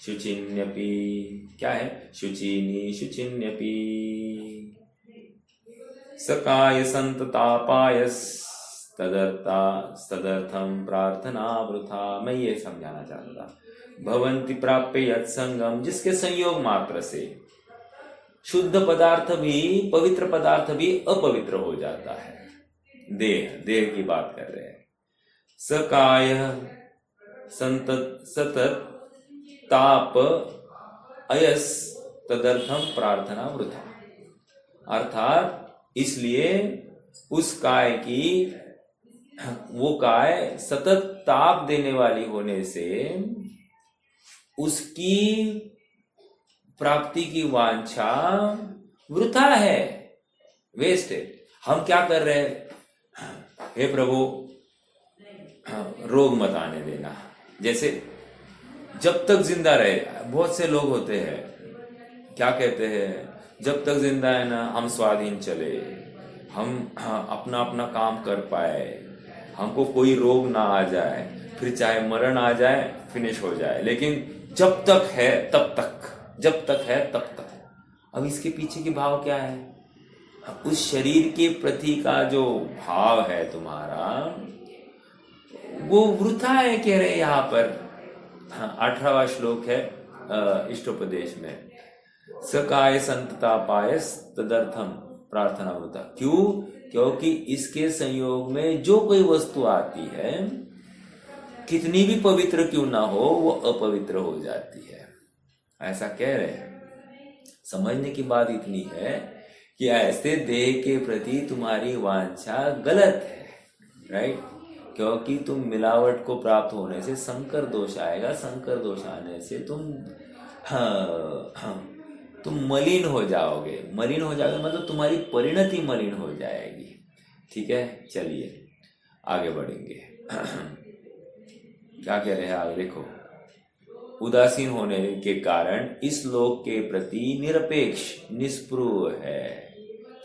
[SPEAKER 1] शुचिन्यपि। क्या है? शुचिन्यपि सकाय संततापायस तदर्थम प्रार्थना वृथा। मैं ये समझाना चाहता, भवन्ति प्राप्य यत्संगम, जिसके संयोग मात्र से शुद्ध पदार्थ भी, पवित्र पदार्थ भी अपवित्र हो जाता है। देह की बात कर रहे हैं। सकाय सतत ताप अयस तदर्थम प्रार्थना वृथा। अर्थात इसलिए उस काय की, वो काय सतत ताप देने वाली होने से उसकी प्राप्ति की वांछा वृथा है, वेस्ट है। हम क्या कर रहे हैं? हे प्रभु, रोग मत आने देना। जैसे जब तक जिंदा रहे, बहुत से लोग होते हैं क्या कहते हैं, जब तक जिंदा है ना, हम स्वाधीन चले, हम अपना अपना काम कर पाए, हमको कोई रोग ना आ जाए, फिर चाहे मरण आ जाए, फिनिश हो जाए, लेकिन जब तक है तब तक, जब तक है तब तक। अब इसके पीछे की भाव क्या है? उस शरीर के प्रति का जो भाव है तुम्हारा, वो वृथा है, कह रहे यहाँ पर। 18वां श्लोक है इष्टोपदेश में, सकाय संततापायस तदर्थम प्रार्थना वृथा। क्यों? क्योंकि इसके संयोग में जो कोई वस्तु आती है, कितनी भी पवित्र क्यों ना हो, वो अपवित्र हो जाती है, ऐसा कह रहे हैं। समझने की बात इतनी है कि ऐसे देह के प्रति तुम्हारी वांछा गलत है, राइट? क्योंकि तुम मिलावट को प्राप्त होने से संकर दोष आएगा, संकर दोष आने से तुम मलिन हो जाओगे। मलिन हो जाओगे मतलब तुम्हारी परिणति मलिन हो जाएगी। ठीक है, चलिए आगे बढ़ेंगे। क्या कह रहे हैं आगे देखो, उदासीन होने के कारण इस लोक के प्रति निरपेक्ष निस्पृह है,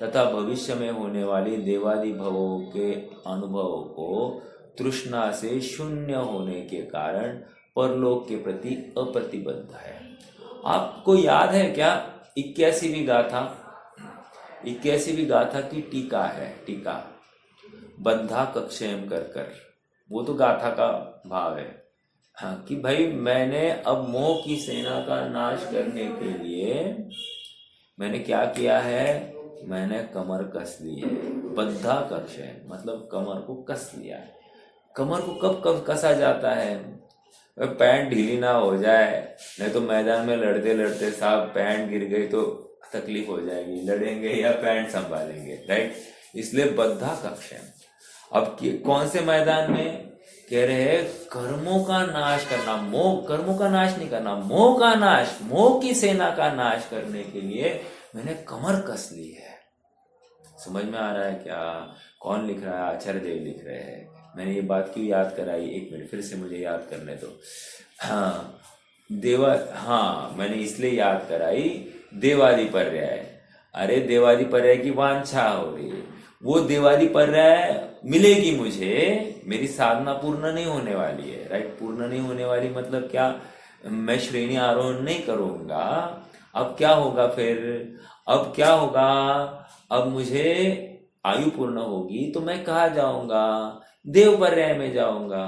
[SPEAKER 1] तथा भविष्य में होने वाली देवादि भवों के अनुभव को तृष्णा से शून्य होने के कारण परलोक के प्रति अप्रतिबद्ध है। आपको याद है क्या 81वीं गाथा? 81वीं गाथा की टीका है, टीका बद्धा कक्षेम कर, वो तो गाथा का भाव है। हाँ कि भाई मैंने अब मोह की सेना का नाश करने के लिए मैंने क्या किया है, मैंने कमर कस ली है। बद्धा कक्ष है मतलब कमर को कस लिया है। कमर को कब कब कसा जाता है, पैंट ढीली ना हो जाए, नहीं तो मैदान में लड़ते लड़ते साहब पैंट गिर गई तो तकलीफ हो जाएगी, लड़ेंगे या पैंट संभालेंगे, राइट। इसलिए बद्धा कक्ष है। अब कौन से मैदान में कह रहे हैं, कर्मों का नाश करना, मोह, कर्मों का नाश नहीं करना, मोह का नाश, मोह की सेना का नाश करने के लिए मैंने कमर कस ली है। समझ में आ रहा है क्या? कौन लिख रहा है? आचार्य देव लिख रहे हैं। मैंने ये बात क्यों याद कराई, एक मिनट फिर से मुझे याद करने दो। हाँ हाँ मैंने इसलिए याद कराई, देवादि पर्याय। अरे देवादि पर्याय की वांछा हो रही है, वो देवादि पर्याय मिलेगी मुझे, मेरी साधना पूर्ण नहीं होने वाली है, राइट। पूर्ण नहीं होने वाली मतलब क्या, मैं श्रेणी आरोहण नहीं करूंगा। अब क्या होगा फिर, अब क्या होगा, अब मुझे आयु पूर्ण होगी तो मैं कहाँ जाऊंगा, देव पर्याय में जाऊंगा।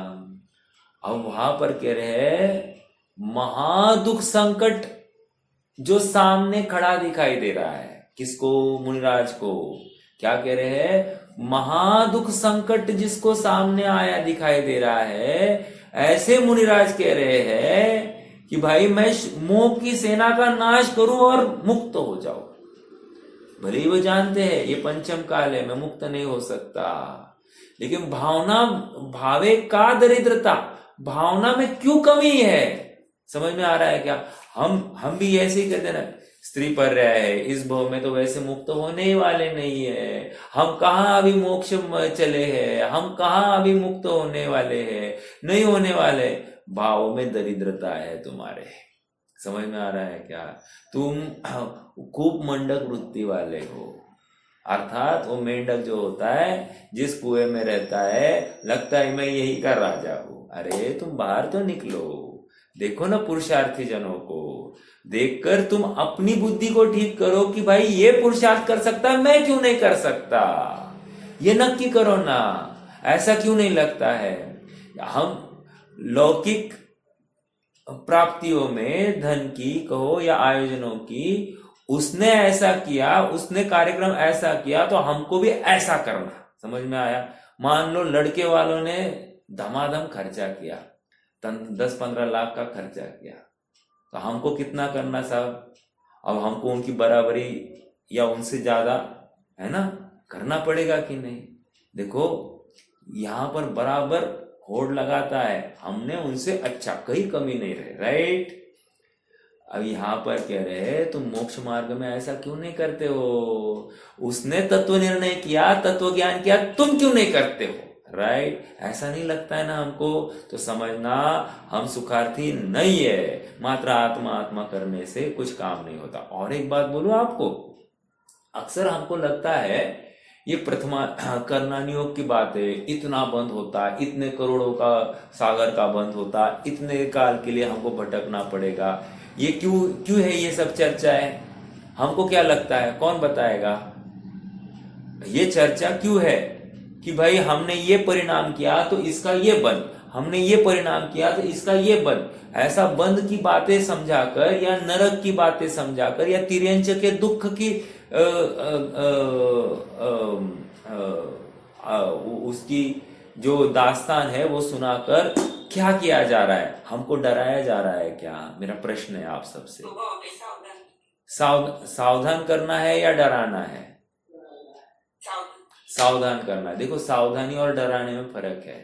[SPEAKER 1] अब वहां पर कह रहे महादुख संकट जो सामने खड़ा दिखाई दे रहा है, किसको, मुनिराज को। क्या कह रहे हैं, महादुख संकट जिसको सामने आया दिखाई दे रहा है, ऐसे मुनिराज कह रहे हैं कि भाई मैं मोह की सेना का नाश करूं और मुक्त हो जाऊं। भले ही वो जानते हैं ये पंचम काल है, मैं मुक्त नहीं हो सकता, लेकिन भावना, भावे का दरिद्रता, भावना में क्यों कमी है, समझ में आ रहा है क्या? हम भी ऐसे ही कहते हैं ना, स्त्री पर रहा है इस भव में तो वैसे मुक्त होने वाले नहीं है, हम कहाँ अभी मोक्ष चले हैं, हम कहाँ अभी मुक्त होने वाले हैं, नहीं होने वाले। भाव में दरिद्रता है तुम्हारे, समझ में आ रहा है क्या? तुम खूब मंडक वृत्ति वाले हो, अर्थात वो मेंढक जो होता है जिस कुएं में रहता है, लगता है मैं यही का राजा हूं। अरे तुम बाहर तो निकलो, देखो ना पुरुषार्थी जनों को, देखकर तुम अपनी बुद्धि को ठीक करो कि भाई ये पुरुषार्थ कर सकता है, मैं क्यों नहीं कर सकता, ये नक्की करो ना। ऐसा क्यों नहीं लगता है, हम लौकिक प्राप्तियों में धन की कहो या आयोजनों की, उसने ऐसा किया, उसने कार्यक्रम ऐसा किया तो हमको भी ऐसा करना, समझ में आया? मान लो लड़के वालों ने धमाधम खर्चा किया, 10-15 लाख का खर्चा किया, तो हमको कितना करना साहब? अब हमको उनकी बराबरी या उनसे ज्यादा, है ना, करना पड़ेगा कि नहीं? देखो यहाँ पर बराबर होड़ लगाता है, हमने उनसे अच्छा, कहीं कमी नहीं रहे, राइट। अब यहाँ पर कह रहे हैं तुम मोक्ष मार्ग में ऐसा क्यों नहीं करते हो, उसने तत्व निर्णय किया, तत्व ज्ञान किया, तुम क्यों नहीं करते हो, राइट। ऐसा नहीं लगता है ना हमको, तो समझना हम सुखार्थी नहीं है, मात्र आत्मा आत्मा करने से कुछ काम नहीं होता। और एक बात बोलूं आपको, अक्सर हमको लगता है ये प्रथमा करना योग की बात है, इतना बंद होता, इतने करोड़ों का सागर का बंद होता, इतने काल के लिए हमको भटकना पड़ेगा, ये क्यों है ये सब चर्चा है? हमको क्या लगता है, कौन बताएगा ये चर्चा क्यों है? कि भाई हमने ये परिणाम किया तो इसका ये बंद, हमने ये परिणाम किया तो इसका ये बंद, ऐसा बंद की बातें समझाकर या नरक की बातें समझाकर या तिर्यंच के दुख की उसकी जो दास्तान है वो सुनाकर क्या किया जा रहा है? हमको डराया जा रहा है क्या? मेरा प्रश्न है आप सबसे। सावधान करना है या डराना है? सावधान करना है। देखो सावधानी और डराने में फर्क है।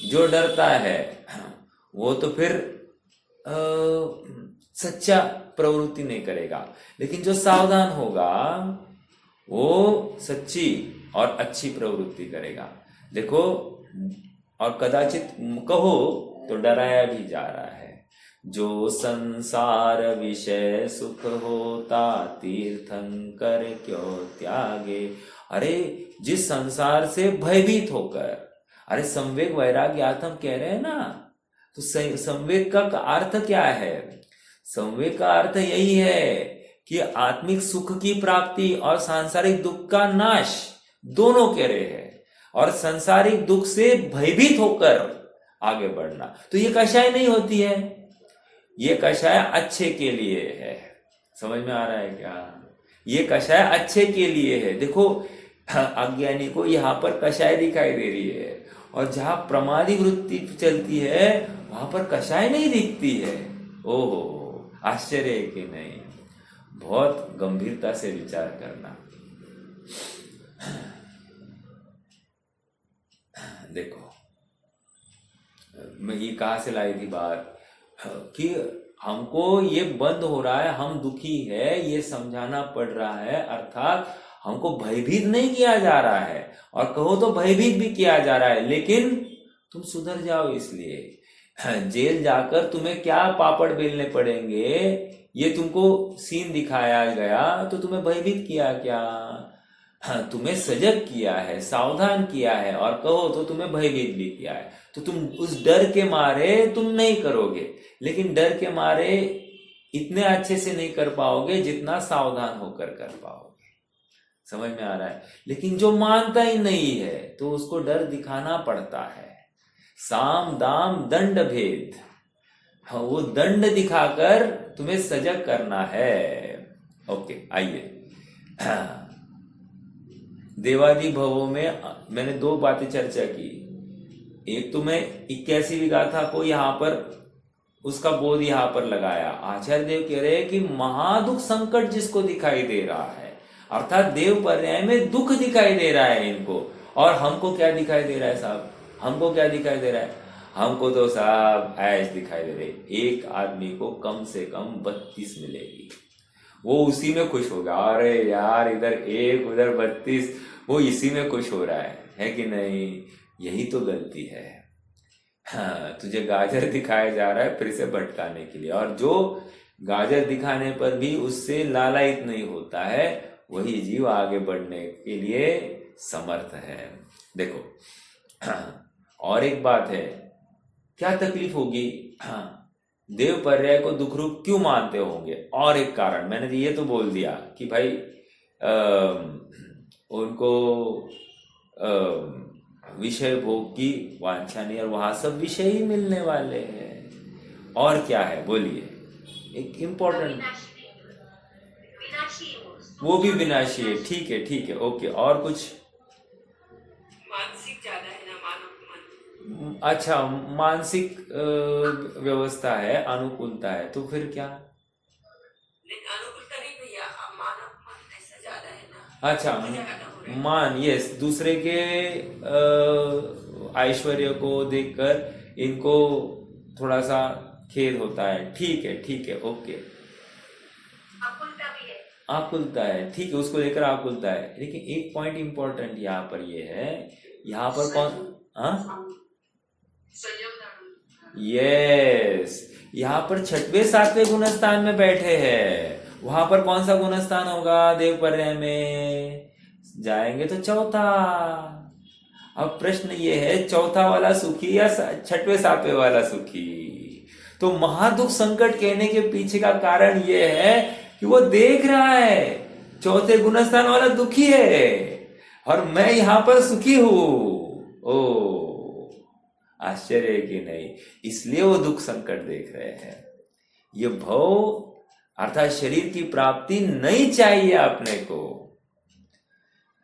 [SPEAKER 1] जो डरता है वो तो फिर सच्चा प्रवृत्ति नहीं करेगा, लेकिन जो सावधान होगा वो सच्ची और अच्छी प्रवृत्ति करेगा। देखो, और कदाचित कहो तो डराया भी जा रहा है। जो संसार विषय सुख होता तीर्थंकर क्यों त्यागे। अरे जिस संसार से भयभीत होकर, अरे संवेग वैराग्य आत्म कह रहे हैं ना, तो संवेग का अर्थ क्या है? संवेग का अर्थ यही है कि आत्मिक सुख की प्राप्ति और सांसारिक दुख का नाश, दोनों कह रहे हैं। और सांसारिक दुख से भयभीत होकर आगे बढ़ना। तो ये कषाय नहीं होती है, ये कषाय अच्छे के लिए है। समझ में आ रहा है क्या? ये कषाय अच्छे के लिए है। देखो अज्ञानी को यहाँ पर कषाय दिखाई दे रही है, और जहां प्रमादी वृत्ति चलती है वहां पर कषाय नहीं दिखती है। ओहो, आश्चर्य है कि नहीं? बहुत गंभीरता से विचार करना। देखो मैं ये कहाँ से लाई थी बात कि हमको ये बंद हो रहा है, हम दुखी है, ये समझाना पड़ रहा है। अर्थात हमको भयभीत नहीं किया जा रहा है, और कहो तो भयभीत भी किया जा रहा है, लेकिन तुम सुधर जाओ। इसलिए जेल जाकर तुम्हें क्या पापड़ बेलने पड़ेंगे, ये तुमको सीन दिखाया गया तो तुम्हें भयभीत किया क्या? तुम्हें सजग किया है, सावधान किया है, और कहो तो तुम्हें भयभीत भी किया है। तो तुम उस डर के मारे तुम नहीं करोगे, लेकिन डर के मारे इतने अच्छे से नहीं कर पाओगे जितना सावधान होकर कर पाओगे। समझ में आ रहा है? लेकिन जो मानता ही नहीं है तो उसको डर दिखाना पड़ता है। साम दाम दंड भेद, हाँ, वो दंड दिखाकर तुम्हें सजग करना है। ओके, आइए। देवादि भवों में मैंने दो बातें चर्चा की। एक तो मैं 81वीं गाथा को यहाँ पर उसका बोध यहाँ पर लगाया। आचार्य देव कह रहे हैं कि महादुख संकट जिसको दिखाई दे रहा है, अर्थात देव पर्याय में दुख दिखाई दे रहा है इनको। और हमको क्या दिखाई दे रहा है साहब? हमको क्या दिखाई दे रहा है? हमको तो साहब ऐश दिखाई दे रही। एक आदमी को कम से कम 32 मिलेगी, वो उसी में खुश होगा। अरे यार, इधर 1 उधर 32, वो इसी में खुश हो रहा है कि नहीं? यही तो गलती है। हाँ, तुझे गाजर दिखाया जा रहा है फिर से भटकाने के लिए, और जो गाजर दिखाने पर भी उससे लालायित नहीं होता है, वही जीव आगे बढ़ने के लिए समर्थ है। देखो और एक बात है, क्या तकलीफ होगी? देव पर्याय को दुख रूप क्यों मानते होंगे? और एक कारण मैंने ये तो बोल दिया कि भाई उनको विषय भोग की वांछा नहीं, और वहां सब विषय ही मिलने वाले हैं। और क्या है बोलिए? एक इम्पोर्टेंट, वो भी विनाशी है। ठीक है, ठीक है, ओके। और कुछ?
[SPEAKER 2] मानसिक ज्यादा है ना, मानव।
[SPEAKER 1] अच्छा, मानसिक व्यवस्था है, अनुकूलता है, तो फिर क्या?
[SPEAKER 2] अनुकूलता नहीं भैया, मानव मन ऐसा ज्यादा है ना।
[SPEAKER 1] अच्छा, मान, यस, दूसरे के ऐश्वर्य को देखकर इनको थोड़ा सा खेद होता है। ठीक है, ठीक है, ओके। आकुलता है, ठीक है, उसको लेकर आकुलता है। लेकिन एक पॉइंट इंपॉर्टेंट यहाँ पर ये है, यहाँ पर कौन? हाँ, यस, यहाँ पर 6वें 7वें गुणस्थान में बैठे हैं। वहां पर कौन सा गुणस्थान होगा? देव पर्याय में जाएंगे तो चौथा। अब प्रश्न ये है, चौथा वाला सुखी या 6वें 7वें वाला सुखी? तो महादुख संकट कहने के पीछे का कारण ये है कि वो देख रहा है चौथे गुणस्थान वाला दुखी है और मैं यहां पर सुखी हूं। ओ, आश्चर्य है कि नहीं? इसलिए वो दुख संकट देख रहे हैं। ये भव अर्थात शरीर की प्राप्ति नहीं चाहिए अपने को।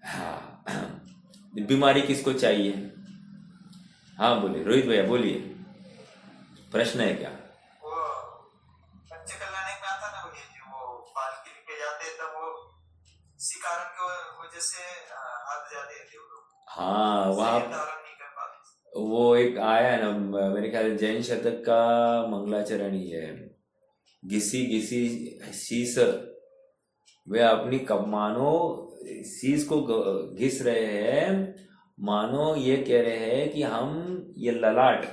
[SPEAKER 1] हाँ, बीमारी किसको चाहिए? हाँ बोलिए रोहित भैया, बोलिए, प्रश्न है क्या? हाँ, वहाँ वो एक आया है ना, मेरे ख्याल जैन शतक का मंगलाचरण ही है। घिसी घिसी शीश, वे अपनी मानो शीश को घिस रहे हैं, मानो ये कह रहे हैं कि हम ये ललाट,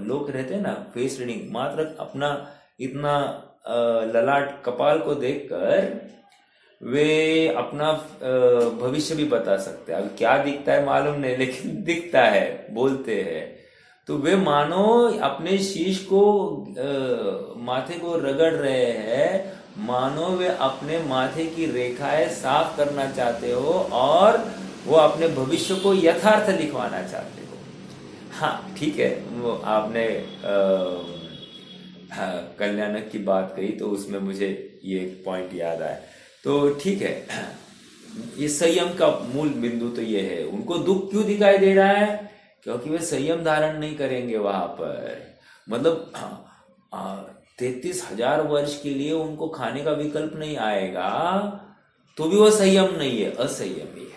[SPEAKER 1] लोग रहते हैं ना फेस रीडिंग, मात्र अपना इतना ललाट कपाल को देखकर वे अपना भविष्य भी बता सकते हैं। अब क्या दिखता है मालूम नहीं, लेकिन दिखता है, बोलते हैं। तो वे मानो अपने शीश को माथे को रगड़ रहे हैं, मानो वे अपने माथे की रेखाएं साफ करना चाहते हो और वो अपने भविष्य को यथार्थ लिखवाना चाहते हो। हाँ ठीक है, वो आपने कल्याणक की बात कही तो उसमें मुझे ये एक पॉइंट याद आया। तो ठीक है, ये संयम का मूल बिंदु तो ये है। उनको दुख क्यों दिखाई दे रहा है? क्योंकि वे संयम धारण नहीं करेंगे वहां पर। मतलब 33,000 वर्ष के लिए उनको खाने का विकल्प नहीं आएगा, तो भी वो संयम नहीं है, असंयमी है।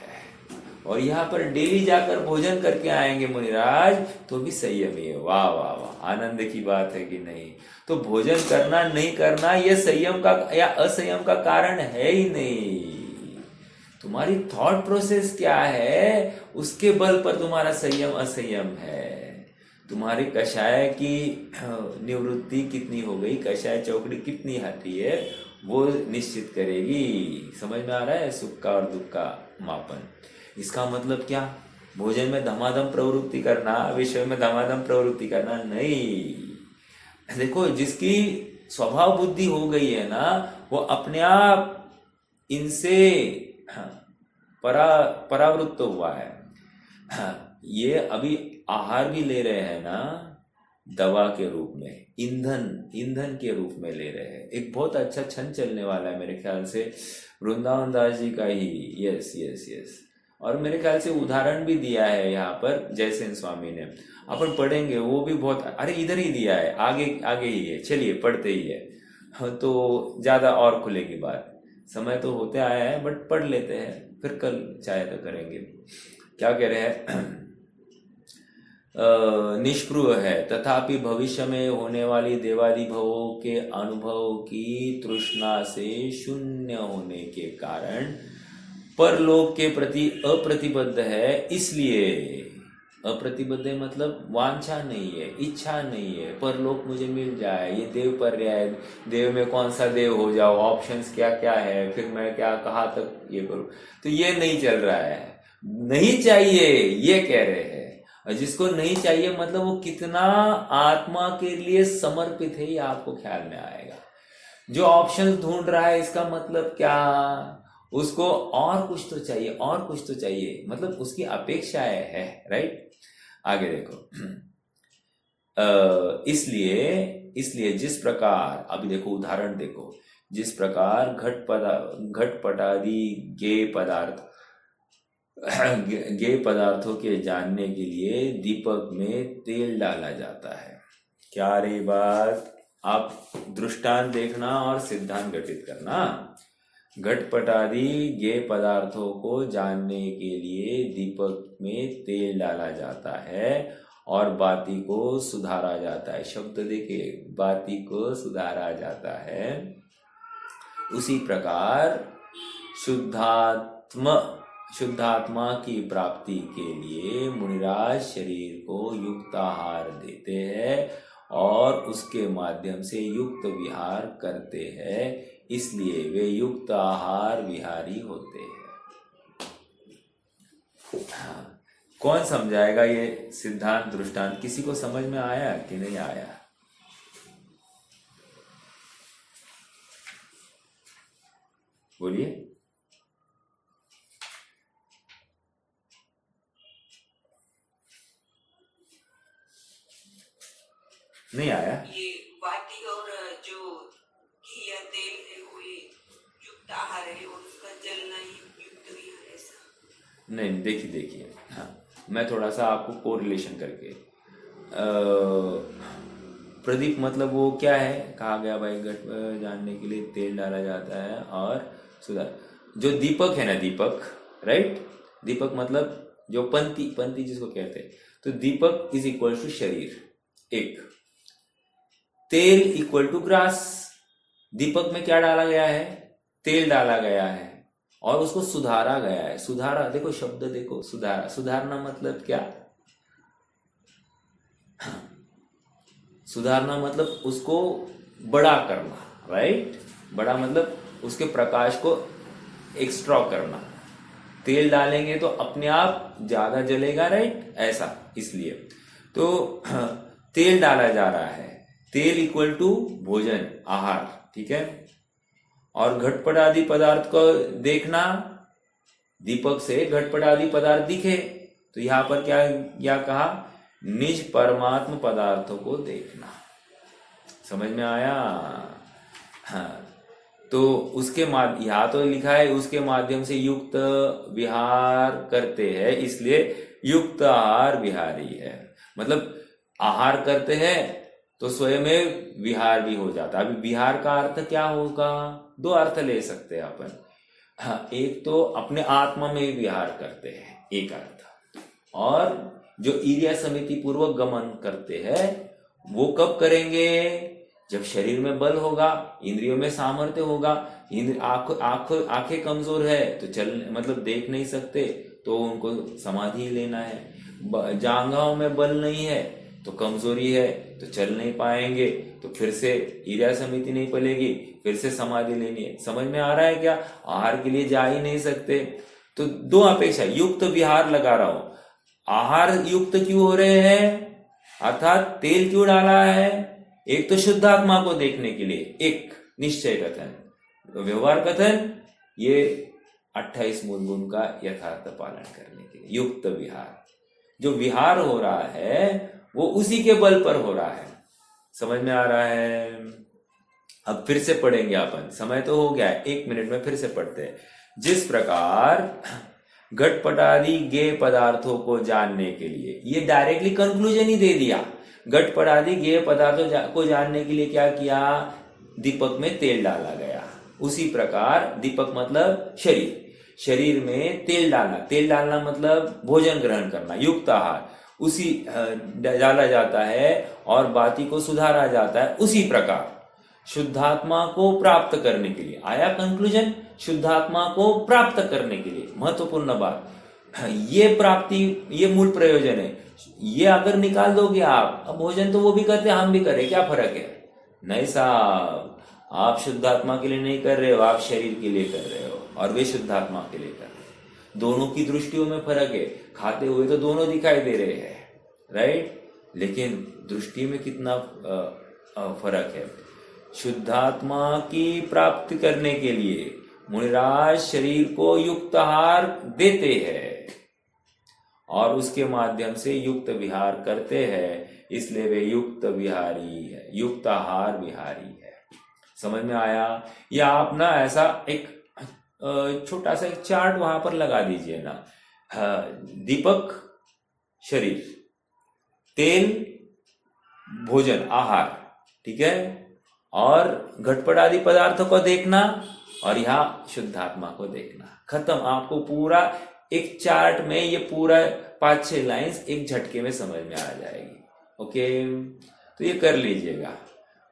[SPEAKER 1] और यहाँ पर डेली जाकर भोजन करके आएंगे मुनिराज, तो भी संयमी है। वाह वाह वाह, आनंद की बात है कि नहीं? तो भोजन करना नहीं करना ये संयम का या असंयम का कारण है ही नहीं। तुम्हारी थॉट प्रोसेस क्या है, उसके बल पर तुम्हारा संयम असंयम है। तुम्हारे कषाय की निवृत्ति कितनी हो गई, कषाय चौकड़ी कितनी आती है, वो निश्चित करेगी। समझ में आ रहा है? सुख का और दुख का मापन। इसका मतलब क्या? भोजन में धमाधम प्रवृत्ति करना, विषय में धमाधम प्रवृत्ति करना नहीं। देखो, जिसकी स्वभाव बुद्धि हो गई है ना, वो अपने आप इनसे परावृत्त हुआ है। ये अभी आहार भी ले रहे हैं ना, दवा के रूप में, ईंधन के रूप में ले रहे हैं। एक बहुत अच्छा छंद चलने वाला है मेरे ख्याल से, वृंदावन दास जी का ही। Yes yes yes. और मेरे ख्याल से उदाहरण भी दिया है यहाँ पर जयसेन स्वामी ने। अपन पढ़ेंगे, वो भी बहुत, अरे इधर ही दिया है, आगे ही है। चलिए पढ़ते ही है तो ज्यादा और खुलेगी बात। समय तो होते आया है, बट पढ़ लेते हैं, फिर कल चाहे तो करेंगे। क्या कह रहे हैं? निष्प्रुव है, तथापि भविष्य में होने वाली देवादिभवों के अनुभव की तृष्णा से शून्य होने के कारण परलोक के प्रति अप्रतिबद्ध है। इसलिए अप्रतिबद्ध है मतलब वांछा नहीं है, इच्छा नहीं है, परलोक मुझे मिल जाए, ये देव पर्याय, देव में कौन सा देव हो जाओ, ऑप्शंस क्या क्या है, फिर मैं क्या कहाँ तक ये करूं, तो ये नहीं चल रहा है। नहीं चाहिए ये कह रहे हैं। और जिसको नहीं चाहिए मतलब वो कितना आत्मा के लिए समर्पित है, ये आपको ख्याल में आएगा। जो ऑप्शन ढूंढ रहा है, इसका मतलब क्या? उसको और कुछ तो चाहिए, और कुछ तो चाहिए, मतलब उसकी अपेक्षाएं है, राइट? आगे देखो। इसलिए जिस प्रकार, अभी देखो उदाहरण देखो, जिस प्रकार घटपटादि गेय पदार्थों के जानने के लिए दीपक में तेल डाला जाता है। क्या रे बात? आप दृष्टांत देखना और सिद्धांत घटित करना। घटपटादि गेय पदार्थों को जानने के लिए दीपक में तेल डाला जाता है और बाती को सुधारा जाता है। शब्द देखिए, बाती को सुधारा जाता है। उसी प्रकार शुद्धात्मा की प्राप्ति के लिए मुनिराज शरीर को युक्त आहार देते हैं और उसके माध्यम से युक्त विहार करते हैं, इसलिए वे युक्त आहार विहारी होते हैं। कौन समझाएगा ये सिद्धांत दृष्टांत? किसी को समझ में आया कि नहीं आया? बोलिए। नहीं आया?
[SPEAKER 2] ये बाटी और जो घी या तेल है वो ये युक्त आहार है और उसका जलना ही युक्त भी है, ऐसा?
[SPEAKER 1] नहीं, देखिए हाँ, मैं थोड़ा सा आपको कोरिलेशन करके प्रदीप मतलब वो क्या है, कहा गया भाई घट जानने के लिए तेल डाला जाता है और सुधार। जो दीपक है ना, दीपक, राइट? दीपक मतलब जो पंती जिसको कहते हैं, तो दीपक इज इक्वल टू शरीर, एक। तेल इक्वल टू ग्रास। दीपक में क्या डाला गया है? तेल डाला गया है और उसको सुधारा गया है। सुधारा, देखो शब्द देखो, सुधारा। सुधारना मतलब क्या? सुधारना मतलब उसको बड़ा करना, राइट? बड़ा मतलब उसके प्रकाश को एक्स्ट्रा करना। तेल डालेंगे तो अपने आप ज्यादा जलेगा, राइट? ऐसा, इसलिए तो तेल डाला जा रहा है। तेल इक्वल टू भोजन, आहार, ठीक है? और घटपट आदि पदार्थ को देखना, दीपक से घटपट आदि पदार्थ दिखे, तो यहां पर क्या कहा निज परमात्म पदार्थों को देखना। समझ में आया? हाँ, तो उसके यहाँ तो लिखा है उसके माध्यम से युक्त विहार करते हैं, इसलिए युक्त आहार विहारी है। मतलब आहार करते हैं तो स्वयं में विहार भी हो जाता है। अभी विहार का अर्थ क्या होगा? दो अर्थ ले सकते हैं अपन। हाँ, एक तो अपने आत्मा में विहार करते हैं, एक अर्थ, और जो ईर्ष्या समिति पूर्वक गमन करते हैं वो कब करेंगे? जब शरीर में बल होगा, इंद्रियों में सामर्थ्य होगा, आंखें कमजोर है तो चल मतलब देख नहीं सकते, तो उनको समाधि लेना है। जांघाओं में बल नहीं है तो कमजोरी है तो चल नहीं पाएंगे, तो फिर से ईर्ष्या समिति नहीं पलेगी, फिर से समाधि लेनी है। समझ में आ रहा है क्या? आहार के लिए जा ही नहीं सकते, तो दो अपेक्षा युक्त विहार लगा रहा हूं। आहार युक्त क्यों हो रहे हैं, अर्थात तेल क्यों डाला है? एक तो शुद्धात्मा को देखने के लिए, एक निश्चय कथन, व्यवहार कथन, ये 28 मूल गुण का यथार्थ पालन करने के लिए युक्त विहार। जो विहार हो रहा है वो उसी के बल पर हो रहा है। समझ में आ रहा है? अब फिर से पढ़ेंगे अपन, समय तो हो गया है, 1 मिनट में फिर से पढ़ते हैं। जिस प्रकार घटपटादि गेय पदार्थों को जानने के लिए, ये डायरेक्टली कंक्लूजन ही दे दिया। घटपटादि गेय पदार्थों को जानने के लिए क्या किया? दीपक में तेल डाला गया। उसी प्रकार दीपक मतलब शरीर में तेल डालना, तेल डालना मतलब भोजन ग्रहण करना, युक्त आहार, उसी डाला जाता है और बाती को सुधारा जाता है। उसी प्रकार शुद्धात्मा को प्राप्त करने के लिए, आया कंक्लूजन, शुद्धात्मा को प्राप्त करने के लिए, महत्वपूर्ण बात, ये प्राप्ति, ये मूल प्रयोजन है। ये अगर निकाल दोगे आप, अब भोजन तो वो भी करते हम भी करें, क्या फर्क है? नहीं साहब, आप शुद्धात्मा के लिए नहीं कर रहे हो, आप शरीर के लिए कर रहे हो और वे शुद्धात्मा के लिए कर रहे हो। दोनों की दृष्टियों में फर्क है। खाते हुए तो दोनों दिखाई दे रहे हैं, राइट, लेकिन दृष्टि में कितना फर्क है। शुद्धात्मा की प्राप्ति करने के लिए मुनिराज शरीर को युक्त आहार देते हैं और उसके माध्यम से युक्त विहार करते हैं, इसलिए वे युक्त विहारी है, युक्त आहार विहारी है। समझ में आया? या आप ना ऐसा एक छोटा सा एक चार्ट वहां पर लगा दीजिए ना, दीपक शरीर, तेल भोजन आहार, ठीक है, और घटपट आदि पदार्थों को देखना और यहाँ शुद्धात्मा को देखना। खत्म। आपको पूरा एक चार्ट में ये पूरा 5-6 लाइंस एक झटके में समझ में आ जाएगी। ओके, तो ये कर लीजिएगा।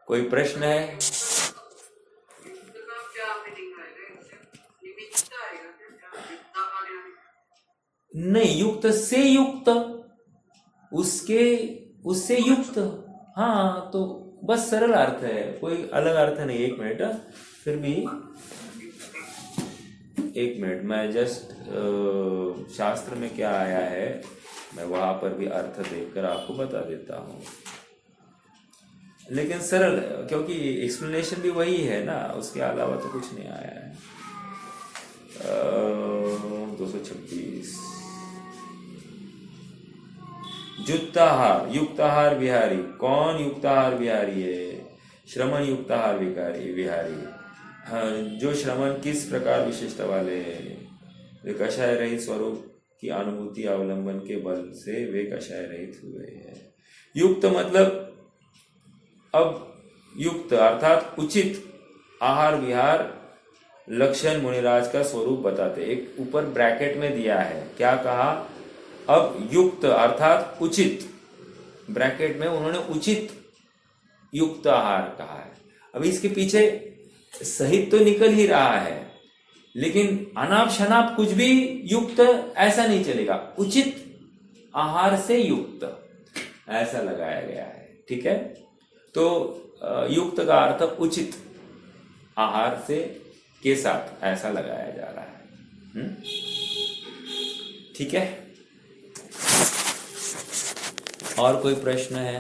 [SPEAKER 1] कोई प्रश्न है? नहीं, युक्त से युक्त, उससे युक्त, हाँ, तो बस सरल अर्थ है, कोई अलग अर्थ नहीं। 1 मिनट, फिर भी 1 मिनट, मैं जस्ट शास्त्र में क्या आया है मैं वहां पर भी अर्थ देखकर आपको बता देता हूँ, लेकिन सरल, क्योंकि एक्सप्लेनेशन भी वही है ना, उसके अलावा तो कुछ नहीं आया है। 226 युक्ताहार विहारी। कौन युक्ताहार विहारी है? श्रमण युक्ताहार विहारी। हाँ, जो श्रमण किस प्रकार विशिष्ट वाले हैं? वे कषाय रहित स्वरूप की अनुभूति अवलंबन के बल से वे कषाय रहित हुए हैं। युक्त मतलब, अब युक्त अर्थात उचित आहार विहार लक्षण मुनिराज का स्वरूप बताते। एक ऊपर ब्रैकेट में दिया है, क्या कहा? अब युक्त अर्थात उचित, ब्रैकेट में उन्होंने उचित युक्त आहार कहा है। अब इसके पीछे सहित तो निकल ही रहा है, लेकिन अनाप शनाप कुछ भी युक्त ऐसा नहीं चलेगा। उचित आहार से युक्त ऐसा लगाया गया है, ठीक है। तो युक्त का अर्थ उचित आहार से के साथ ऐसा लगाया जा रहा है। ठीक है, और कोई प्रश्न है?